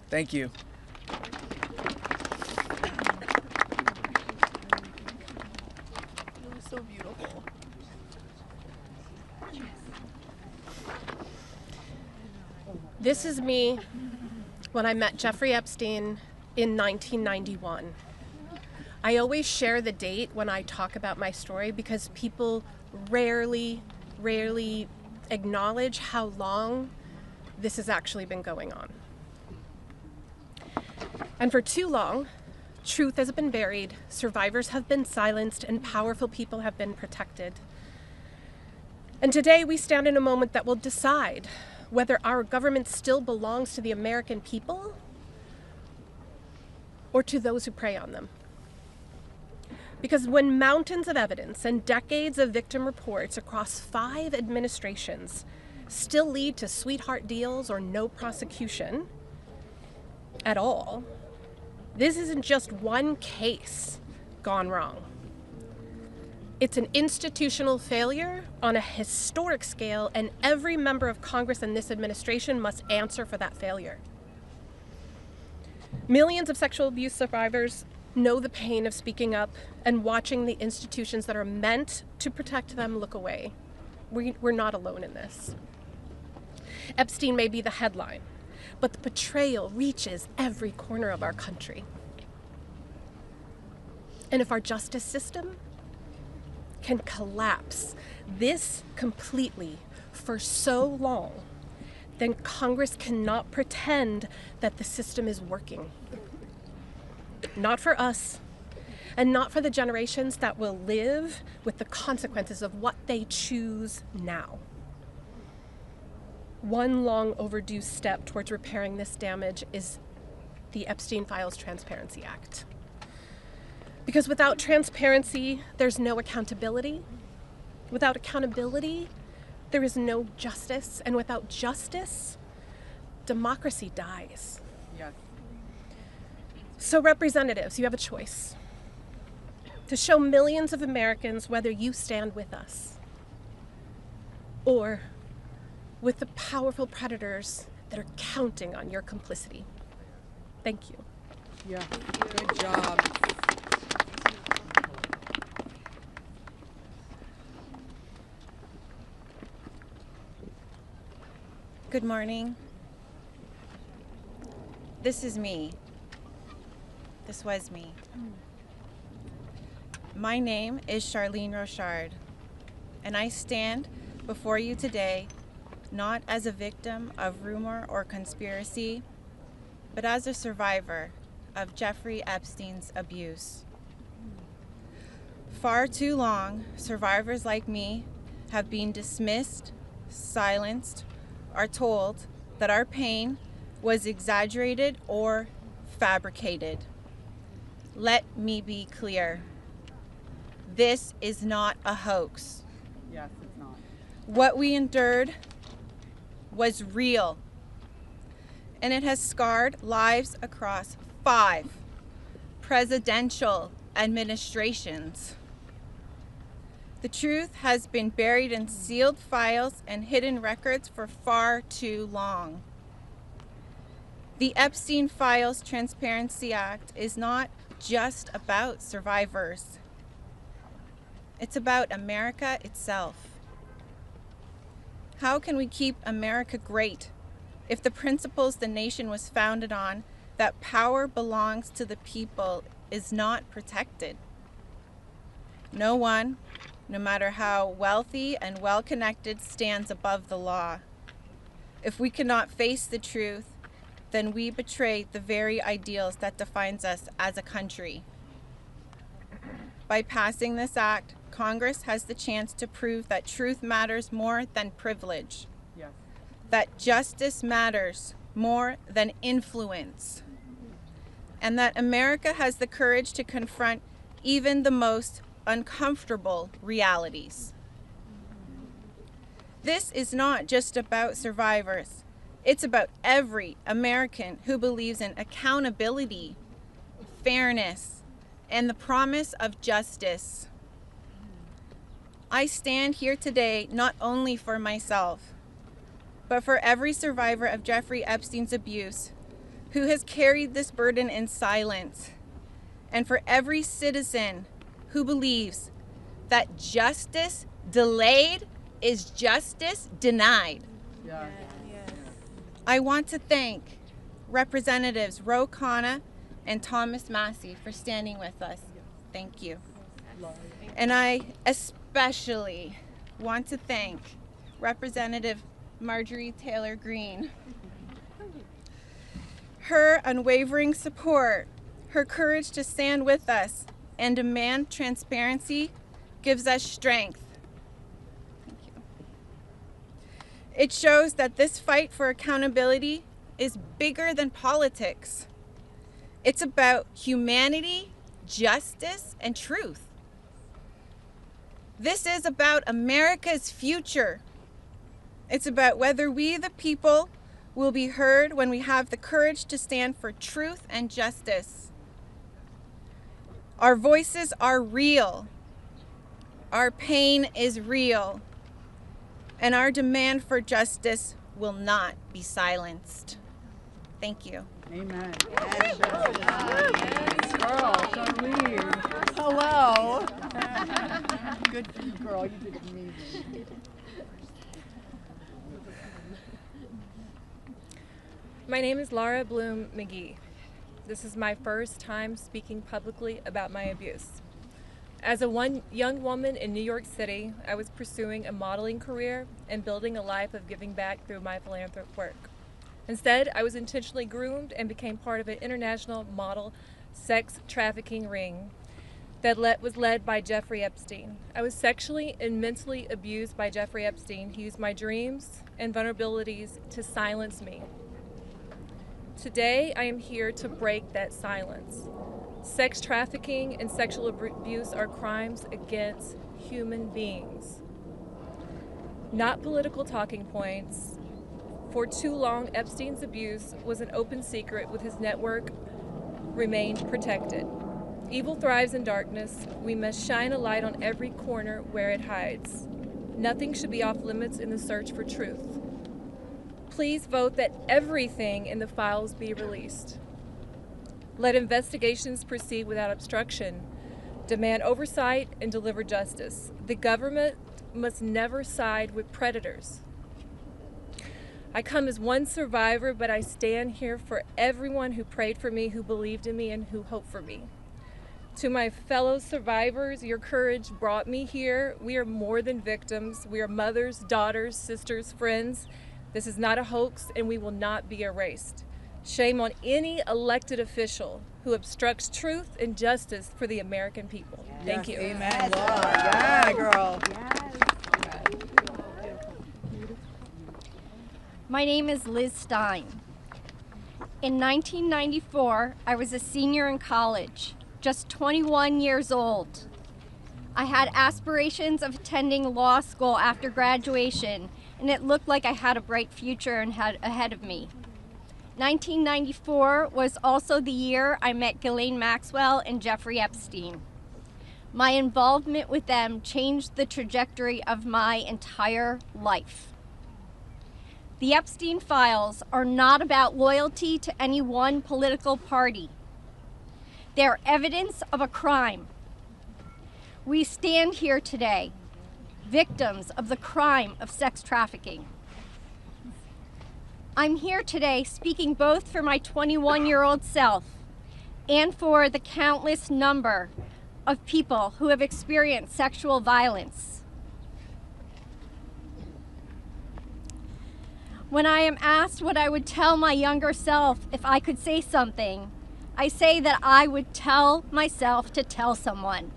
Thank you. It was so beautiful. This is me when I met Jeffrey Epstein in 1991. I always share the date when I talk about my story because people rarely acknowledge how long this has actually been going on. And for too long, truth has been buried, survivors have been silenced, and powerful people have been protected. And today we stand in a moment that will decide whether our government still belongs to the American people or to those who prey on them. Because when mountains of evidence and decades of victim reports across 5 administrations still lead to sweetheart deals or no prosecution at all, this isn't just one case gone wrong. It's an institutional failure on a historic scale, and every member of Congress and this administration must answer for that failure. Millions of sexual abuse survivors know the pain of speaking up and watching the institutions that are meant to protect them look away. We're not alone in this. Epstein may be the headline, but the betrayal reaches every corner of our country. And if our justice system can collapse this completely for so long, then Congress cannot pretend that the system is working. Not for us, and not for the generations that will live with the consequences of what they choose now. One long overdue step towards repairing this damage is the Epstein Files Transparency Act. Because without transparency, there's no accountability. Without accountability, there is no justice. And without justice, democracy dies. Yes. So representatives, you have a choice to show millions of Americans whether you stand with us or with the powerful predators that are counting on your complicity. Thank you. Yeah, good job. Good morning. This is me. This was me. My name is Charlene Rochard, and I stand before you today not as a victim of rumor or conspiracy, but as a survivor of Jeffrey Epstein's abuse. Far too long, survivors like me have been dismissed, silenced, or told that our pain was exaggerated or fabricated. Let me be clear. This is not a hoax. Yes, it's not. What we endured was real, and it has scarred lives across 5 presidential administrations. The truth has been buried in sealed files and hidden records for far too long. The Epstein Files Transparency Act is not just about survivors. It's about America itself. How can we keep America great if the principles the nation was founded on, that power belongs to the people, is not protected? No one, no matter how wealthy and well-connected, stands above the law. If we cannot face the truth, then we betray the very ideals that defines us as a country. By passing this act, Congress has the chance to prove that truth matters more than privilege, that justice matters more than influence, and that America has the courage to confront even the most uncomfortable realities. This is not just about survivors. It's about every American who believes in accountability, fairness, and the promise of justice. I stand here today not only for myself, but for every survivor of Jeffrey Epstein's abuse who has carried this burden in silence, and for every citizen who believes that justice delayed is justice denied. Yeah. I want to thank Representatives Ro Khanna and Thomas Massie for standing with us. Thank you. And I especially want to thank Representative Marjorie Taylor Greene. Her unwavering support, her courage to stand with us and demand transparency gives us strength. Thank you. It shows that this fight for accountability is bigger than politics. It's about humanity, justice, and truth. This is about America's future. It's about whether we, the people, will be heard when we have the courage to stand for truth and justice. Our voices are real. Our pain is real. And our demand for justice will not be silenced. Thank you. Amen. Yes. Girl, Charlene. Hello. Good for you, girl. You did amazing. My name is Laura Bloom McGee. This is my first time speaking publicly about my abuse. As a young woman in New York City, I was pursuing a modeling career and building a life of giving back through my philanthropic work. Instead, I was intentionally groomed and became part of an international model sex trafficking ring that was led by Jeffrey Epstein. I was sexually and mentally abused by Jeffrey Epstein. He used my dreams and vulnerabilities to silence me. Today, I am here to break that silence. Sex trafficking and sexual abuse are crimes against human beings, not political talking points. For too long, Epstein's abuse was an open secret, with his network remained protected. Evil thrives in darkness. We must shine a light on every corner where it hides. Nothing should be off limits in the search for truth. Please vote that everything in the files be released. Let investigations proceed without obstruction. Demand oversight and deliver justice. The government must never side with predators. I come as one survivor, but I stand here for everyone who prayed for me, who believed in me, and who hoped for me. To my fellow survivors, your courage brought me here. We are more than victims. We are mothers, daughters, sisters, friends. This is not a hoax, and we will not be erased. Shame on any elected official who obstructs truth and justice for the American people. Thank you. Amen. Yeah, girl. My name is Liz Stein. In 1994, I was a senior in college, just 21 years old. I had aspirations of attending law school after graduation, and it looked like I had a bright future ahead of me. 1994 was also the year I met Ghislaine Maxwell and Jeffrey Epstein. My involvement with them changed the trajectory of my entire life. The Epstein files are not about loyalty to any one political party. They're evidence of a crime. We stand here today, victims of the crime of sex trafficking. I'm here today speaking both for my 21-year-old self and for the countless number of people who have experienced sexual violence. When I am asked what I would tell my younger self if I could say something, I say that I would tell myself to tell someone.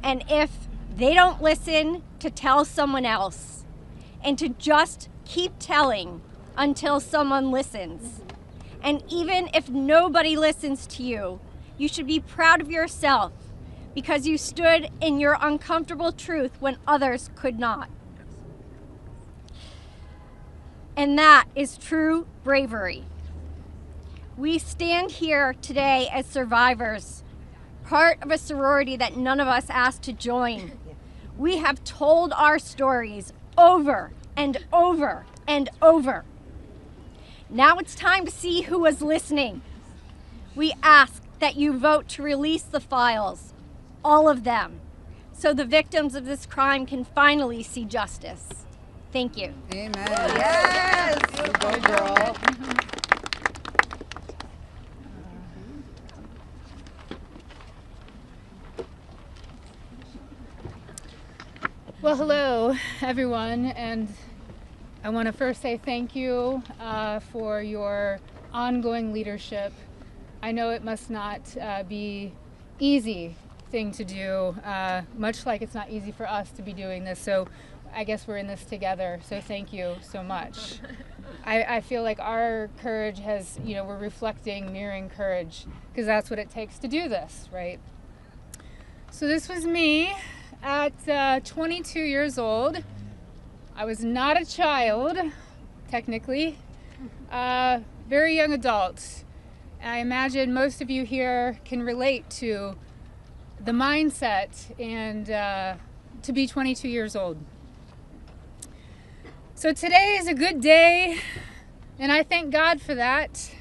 And if they don't listen, to tell someone else. And to just keep telling until someone listens. And even if nobody listens to you, you should be proud of yourself because you stood in your uncomfortable truth when others could not. And that is true bravery. We stand here today as survivors, part of a sorority that none of us asked to join. We have told our stories over and over and over. Now it's time to see who was listening. We ask that you vote to release the files, all of them, so the victims of this crime can finally see justice. Thank you. Amen. Yes. Good go, girl. Well, hello, everyone, and I want to first say thank you for your ongoing leadership. I know it must not be easy thing to do, much like it's not easy for us to be doing this, so I guess we're in this together, so thank you so much. I feel like our courage has, we're reflecting, mirroring courage, because that's what it takes to do this, right? So this was me at 22 years old. I was not a child, technically, very young adult. And I imagine most of you here can relate to the mindset and to be 22 years old. So today is a good day, and I thank God for that.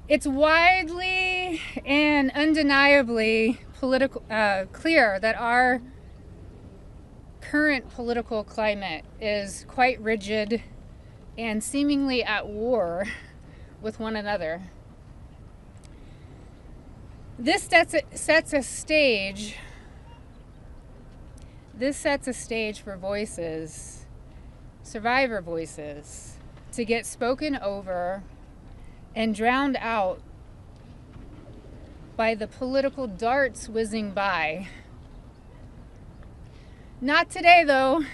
It's widely and undeniably clear that our current political climate is quite rigid and seemingly at war with one another. This sets a stage for voices, survivor voices, to get spoken over and drowned out by the political darts whizzing by. Not today, though.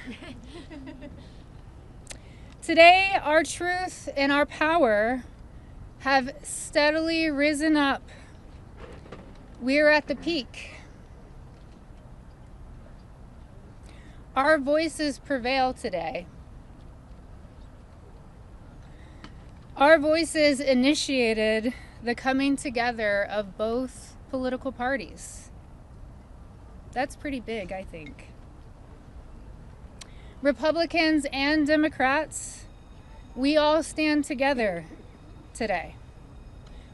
Today, our truth and our power have steadily risen up. We are at the peak. Our voices prevail today. Our voices initiated the coming together of both political parties. That's pretty big, I think. Republicans and Democrats, we all stand together today.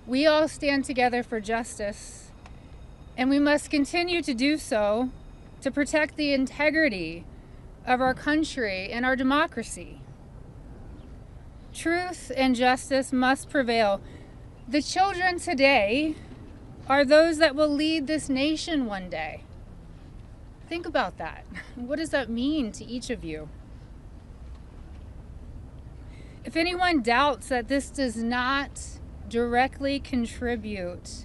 We all stand together for justice, and we must continue to do so to protect the integrity of our country and our democracy. Truth and justice must prevail. The children today are those that will lead this nation one day. Think about that. What does that mean to each of you? If anyone doubts that this does not directly contribute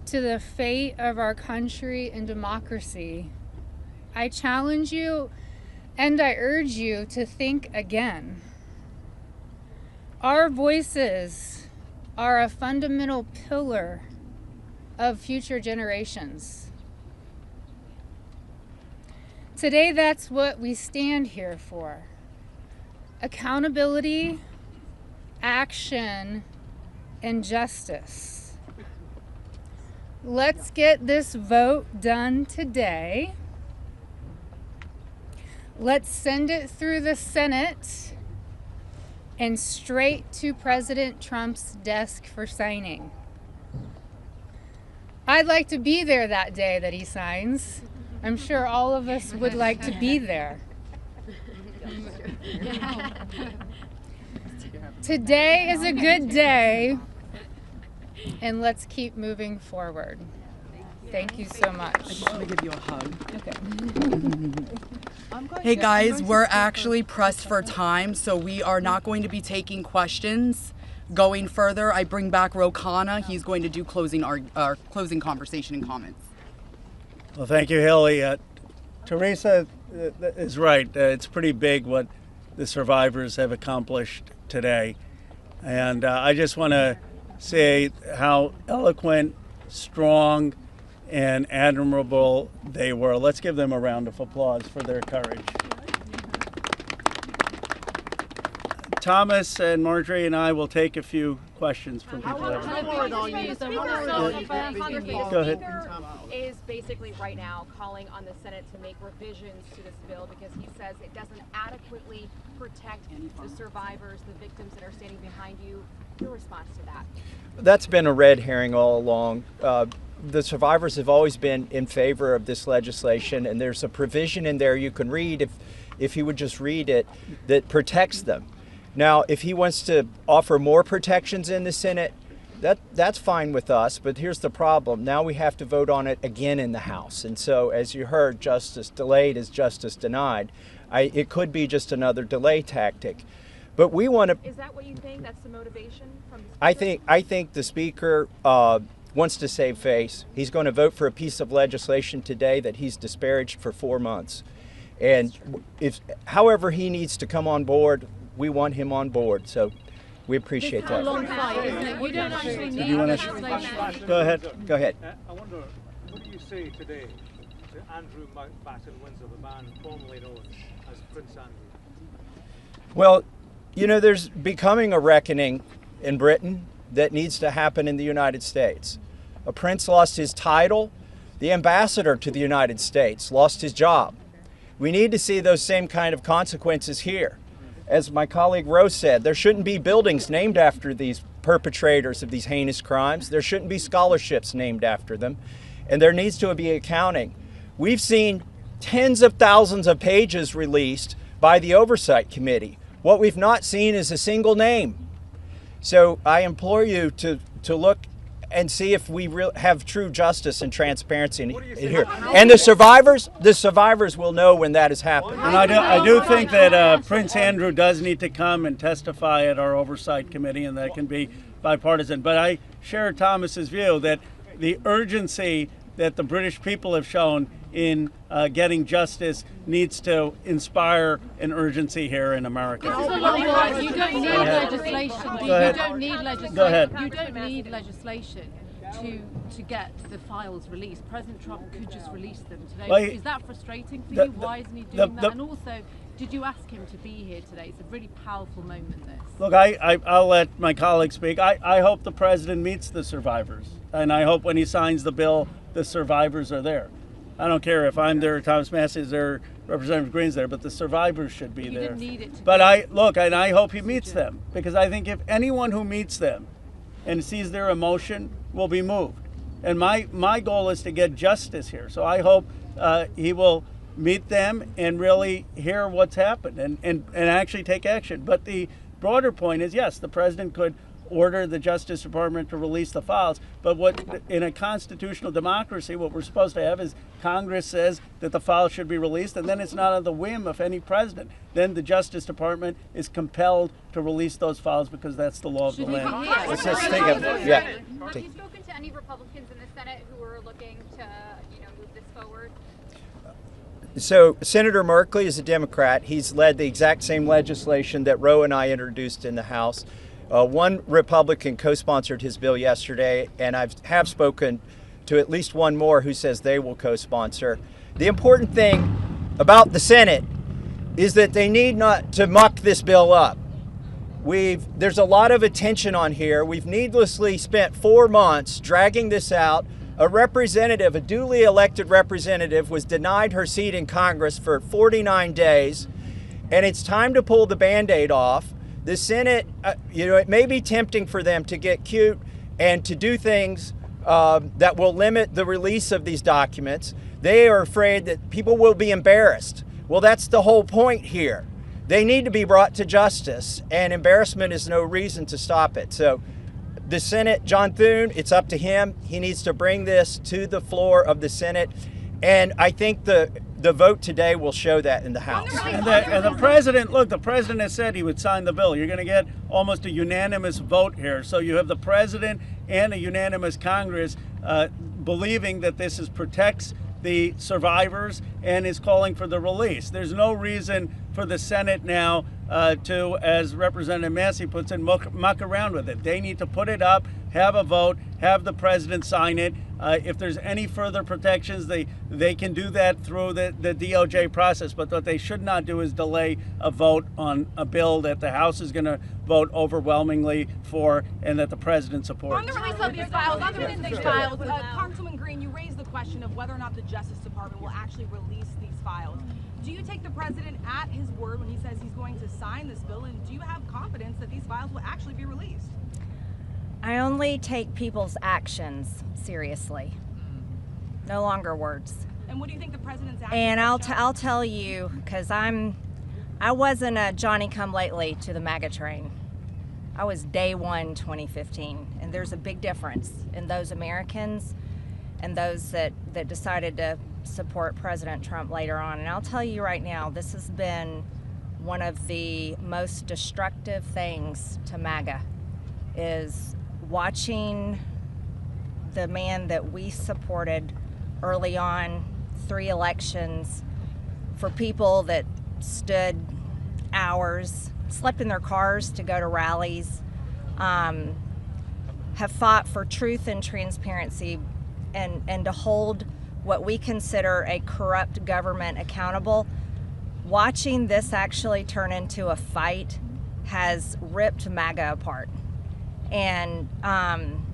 to the fate of our country and democracy, I challenge you and I urge you to think again. Our voices are a fundamental pillar of future generations. Today, that's what we stand here for. Accountability, action, and justice. let's get this vote done today. Let's send it through the Senate and straight to President Trump's desk for signing. I'd like to be there that day that he signs. I'm sure all of us would like to be there. Today is a good day, and let's keep moving forward. Thank you so much. I just want to give you a hug. Okay. Hey guys, we're actually pressed for time, so we are not going to be taking questions. Going further, I bring back Ro Khanna. He's going to do our closing conversation and comments. Well, thank you, Haley. Teresa is right. It's pretty big what the survivors have accomplished today. And I just want to say how eloquent, strong, and admirable they were. Let's give them a round of applause for their courage. Thomas and Marjorie and I will take a few questions from people. Go ahead. Is basically right now calling on the Senate to make revisions to this bill because he says it doesn't adequately protect the survivors, the victims that are standing behind you. Your response to that? That's been a red herring all along. The survivors have always been in favor of this legislation, and there's a provision in there you can read if you would just read it that protects them. Now, if he wants to offer more protections in the Senate, that's fine with us, but here's the problem. Now we have to vote on it again in the House. And so, as you heard, justice delayed is justice denied. It could be just another delay tactic. But we want to... Is that what you think? That's the motivation from the Speaker? I think the Speaker wants to save face. He's going to vote for a piece of legislation today that he's disparaged for 4 months. And however he needs to come on board, we want him on board. So we appreciate that. It's a long fight, isn't it? You don't actually need legislation. Go ahead. Go ahead. I wonder, what do you say today to Andrew Mountbatten Windsor, the man formerly known as Prince Andrew? Well, you know, there's becoming a reckoning in Britain that needs to happen in the United States. A prince lost his title. The ambassador to the United States lost his job. We need to see those same kind of consequences here. As my colleague Rose said, there shouldn't be buildings named after these perpetrators of these heinous crimes. There shouldn't be scholarships named after them. And there needs to be accounting. We've seen tens of thousands of pages released by the Oversight Committee. What we've not seen is a single name. So I implore you to look and see if we have true justice and transparency in here. And the survivors will know when that has happened. And I do think that Prince Andrew does need to come and testify at our Oversight Committee, and that can be bipartisan. But I share Thomas's view that the urgency that the British people have shown in getting justice needs to inspire an urgency here in America. You don't need legislation. You don't need legislation. Go ahead. You don't need legislation to get the files released. President Trump could just release them today. Well, Is that frustrating for you? Why isn't he doing that? And also, did you ask him to be here today? It's a really powerful moment, this. Look, I'll let my colleague speak. I hope the president meets the survivors. And I hope when he signs the bill, the survivors are there. I don't care if I'm there, Thomas Massie is there, Representative Greene's there, but the survivors should be there. Need it to but I hope he meets them, because I think if anyone who meets them and sees their emotion will be moved. And my goal is to get justice here. So I hope he will meet them and really hear what's happened and actually take action. But the broader point is, yes, the president could order the Justice Department to release the files, but what in a constitutional democracy, what we're supposed to have is Congress says that the files should be released, and then it's not on the whim of any president. Then the Justice Department is compelled to release those files because that's the law of the land. Let's just think of yeah. Have you spoken to any Republicans in the Senate who are looking to, move this forward? So Senator Merkley is a Democrat. He's led the exact same legislation that Roe and I introduced in the House. One Republican co-sponsored his bill yesterday, and I have spoken to at least one more who says they will co-sponsor. The important thing about the Senate is that they need not to muck this bill up. There's a lot of attention on here. We've needlessly spent 4 months dragging this out, A representative, a duly elected representative, was denied her seat in Congress for 49 days, and it's time to pull the Band-Aid off. The Senate, it may be tempting for them to get cute and to do things that will limit the release of these documents. They are afraid that people will be embarrassed. Well, that's the whole point here. They need to be brought to justice, and embarrassment is no reason to stop it. So the Senate, John Thune, it's up to him. He needs to bring this to the floor of the Senate. And I think the vote today will show that in the House. And the president, look, the president has said he would sign the bill. You're going to get almost a unanimous vote here. So you have the president and a unanimous Congress believing that this protects the survivors and is calling for the release. There's no reason for the Senate now to, as Representative Massie puts it, muck around with it. They need to put it up, have a vote, have the president sign it. If there's any further protections, they can do that through the DOJ process. But what they should not do is delay a vote on a bill that the House is going to vote overwhelmingly for and that the president supports. On the release of these files, Congresswoman Greene, you raised the question of whether or not the Justice Department will actually release these files. Do you take the president at his word when he says he's going to sign this bill, and do you have confidence that these files will actually be released? I only take people's actions seriously, no longer words. And what do you think the president's actions? And I'll tell you, because I wasn't a Johnny-come-lately to the MAGA train. I was day one 2015, and there's a big difference in those Americans and those that decided to support President Trump later on. And I'll tell you right now, this has been one of the most destructive things to MAGA, is watching the man that we supported early on, 3 elections, for people that stood hours, slept in their cars to go to rallies, have fought for truth and transparency, and to hold what we consider a corrupt government accountable. Watching this actually turn into a fight has ripped MAGA apart. And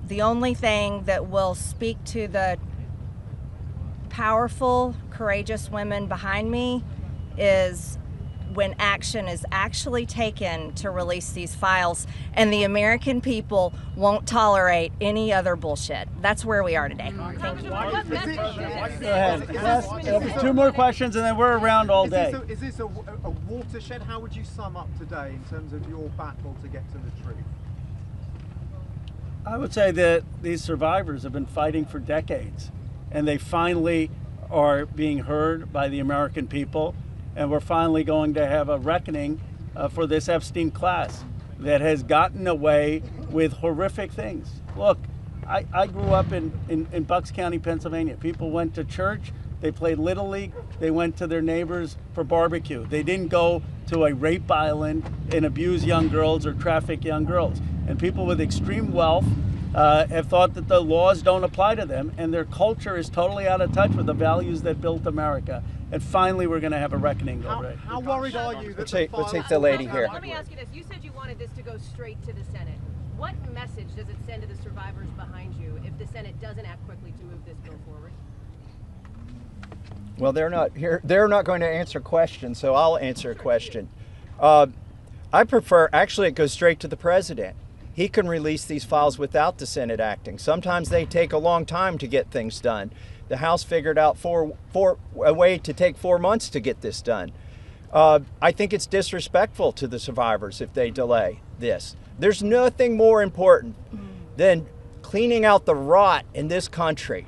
the only thing that will speak to the powerful, courageous women behind me is when action is actually taken to release these files, and the American people won't tolerate any other bullshit. That's where we are today. Thank you. Go ahead. 2 more questions and then we're around all day. Is this a watershed? How would you sum up today in terms of your battle to get to the truth? I would say that these survivors have been fighting for decades, and they finally are being heard by the American people, and we're finally going to have a reckoning for this Epstein class that has gotten away with horrific things. Look, I grew up in Bucks County, Pennsylvania. People went to church, they played Little League, they went to their neighbors for barbecue. They didn't go to a rape island and abuse young girls or traffic young girls. And people with extreme wealth have thought that the laws don't apply to them, and their culture is totally out of touch with the values that built America. And finally, we're going to have a reckoning already. How worried are you that We'll take the lady here. Let me ask you this. You said you wanted this to go straight to the Senate. What message does it send to the survivors behind you if the Senate doesn't act quickly to move this bill forward? Well, they're not here. They're not going to answer questions, so I'll answer a question. I prefer, actually, it goes straight to the president. He can release these files without the Senate acting. Sometimes they take a long time to get things done. The House figured out a way to take 4 months to get this done. I think it's disrespectful to the survivors if they delay this. There's nothing more important than cleaning out the rot in this country.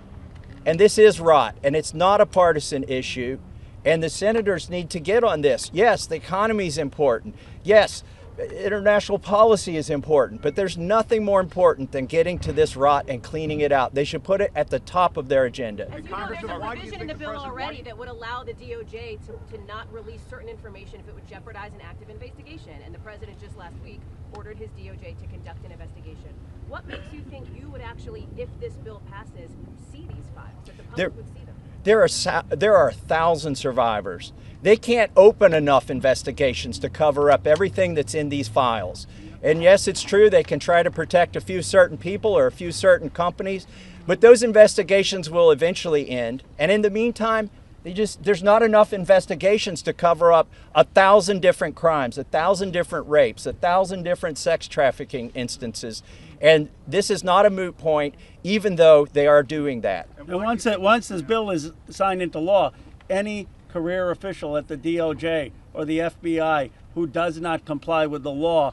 And this is rot, and it's not a partisan issue. And the senators need to get on this. Yes, the economy is important. Yes, international policy is important, but there's nothing more important than getting to this rot and cleaning it out. They should put it at the top of their agenda. As you know, there's a provision in the bill already that would allow the DOJ to not release certain information if it would jeopardize an active investigation. And the president just last week ordered his DOJ to conduct an investigation. What makes you think you would actually, if this bill passes, see these files, that the public would see them? There are 1,000 survivors. They can't open enough investigations to cover up everything that's in these files. And yes, it's true they can try to protect a few certain people or a few certain companies, But those investigations will eventually end. And in the meantime, there's not enough investigations to cover up 1,000 different crimes, 1,000 different rapes, 1,000 different sex trafficking instances. And this is not a moot point, even though they are doing that. And once this bill is signed into law, any career official at the DOJ or the FBI who does not comply with the law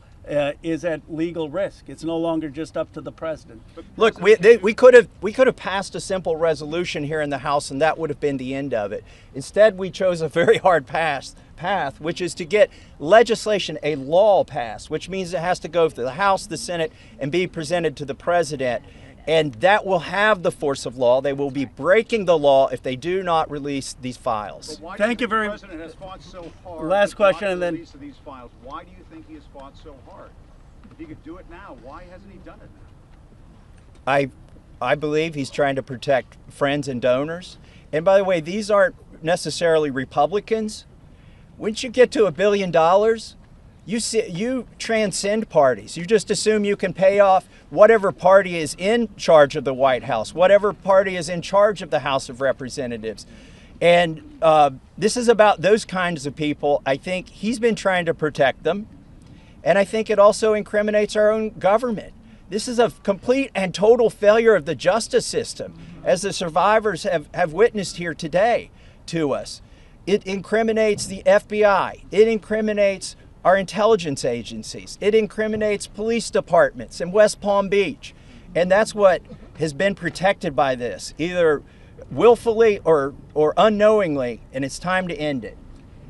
is at legal risk. It's no longer just up to the president. Look, we could have passed a simple resolution here in the House, and that would have been the end of it. Instead, we chose a very hard path, which is to get legislation, a law passed, which means it has to go to the House, the Senate, and be presented to the president. And that will have the force of law. They will be breaking the law if they do not release these files. Thank you very much. The president has fought so hard. Last question, and then release of these files. Why do you think he has fought so hard? If he could do it now, why hasn't he done it now? I believe he's trying to protect friends and donors. And by the way, these aren't necessarily Republicans. Once you get to $1 billion, you transcend parties. You just assume you can pay off whatever party is in charge of the White House, whatever party is in charge of the House of Representatives. And this is about those kinds of people. I think he's been trying to protect them. And I think it also incriminates our own government. This is a complete and total failure of the justice system, as the survivors have witnessed here today to us. It incriminates the FBI. It incriminates our intelligence agencies. It incriminates police departments in West Palm Beach. And that's what has been protected by this, either willfully or unknowingly, and it's time to end it.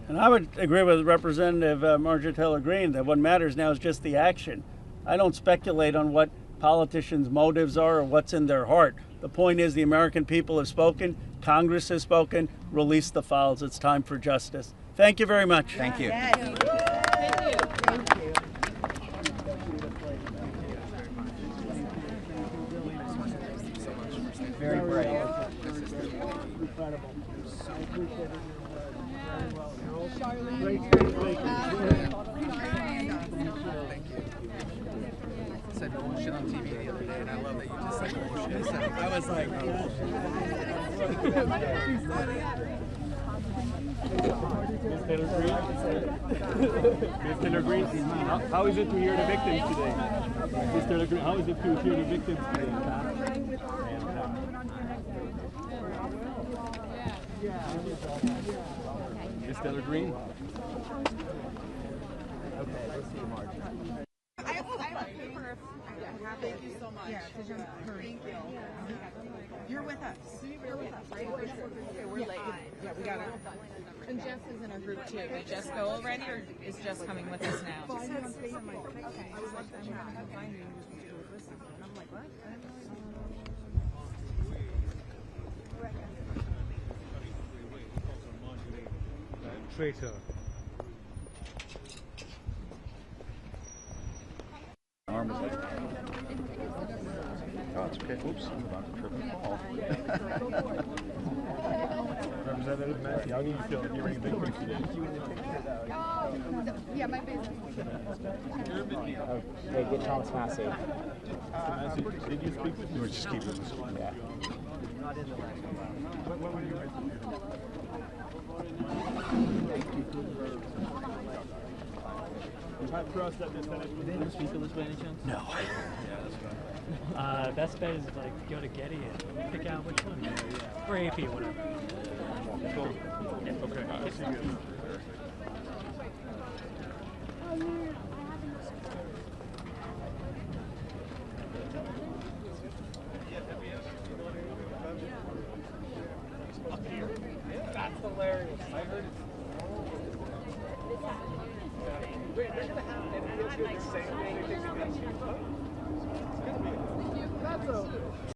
And I would agree with Representative Marjorie Taylor Greene that what matters now is just the action. I don't speculate on what politicians' motives are or what's in their heart. The point is the American people have spoken, Congress has spoken, release the files. It's time for justice. Thank you very much. Thank you. Yes. Thank you. Very brave. Incredible. Said bullshit on TV the other day, and I love that you just said bullshit. I was like, Ms. Taylor Greene? Ms. Taylor Greene, how is it to hear the victims today? Ms. Taylor Greene, how is it to hear the victims today? Ms. Taylor Greene? Okay, let's see, Marjorie. Thank you so much. Yeah, thank you. You're with us. You're with us, right? We're late. Yeah, we got it. And Jess is in a group too. Did Jess go already, or is Jess coming with us now? Okay. Traitor. Arm is like, oh, it's okay. Oops, I'm about to trip and fall. Representative Massie, how do you feel hearing victims today? Yeah, my business. Hey, get Thomas Massie. Mr. Massie, did you speak with him? We're just keeping this one. Yeah. What were you You have trust that this Senate will Did you speak with this by any chance? No. Yeah, that's fine. Best bet is like go to Getty and pick out which one. Yeah. Or AP or whatever. Cool. Yeah. Okay. I'll see you. That's hilarious. I heard it. Wait, they're gonna have an say anything against you?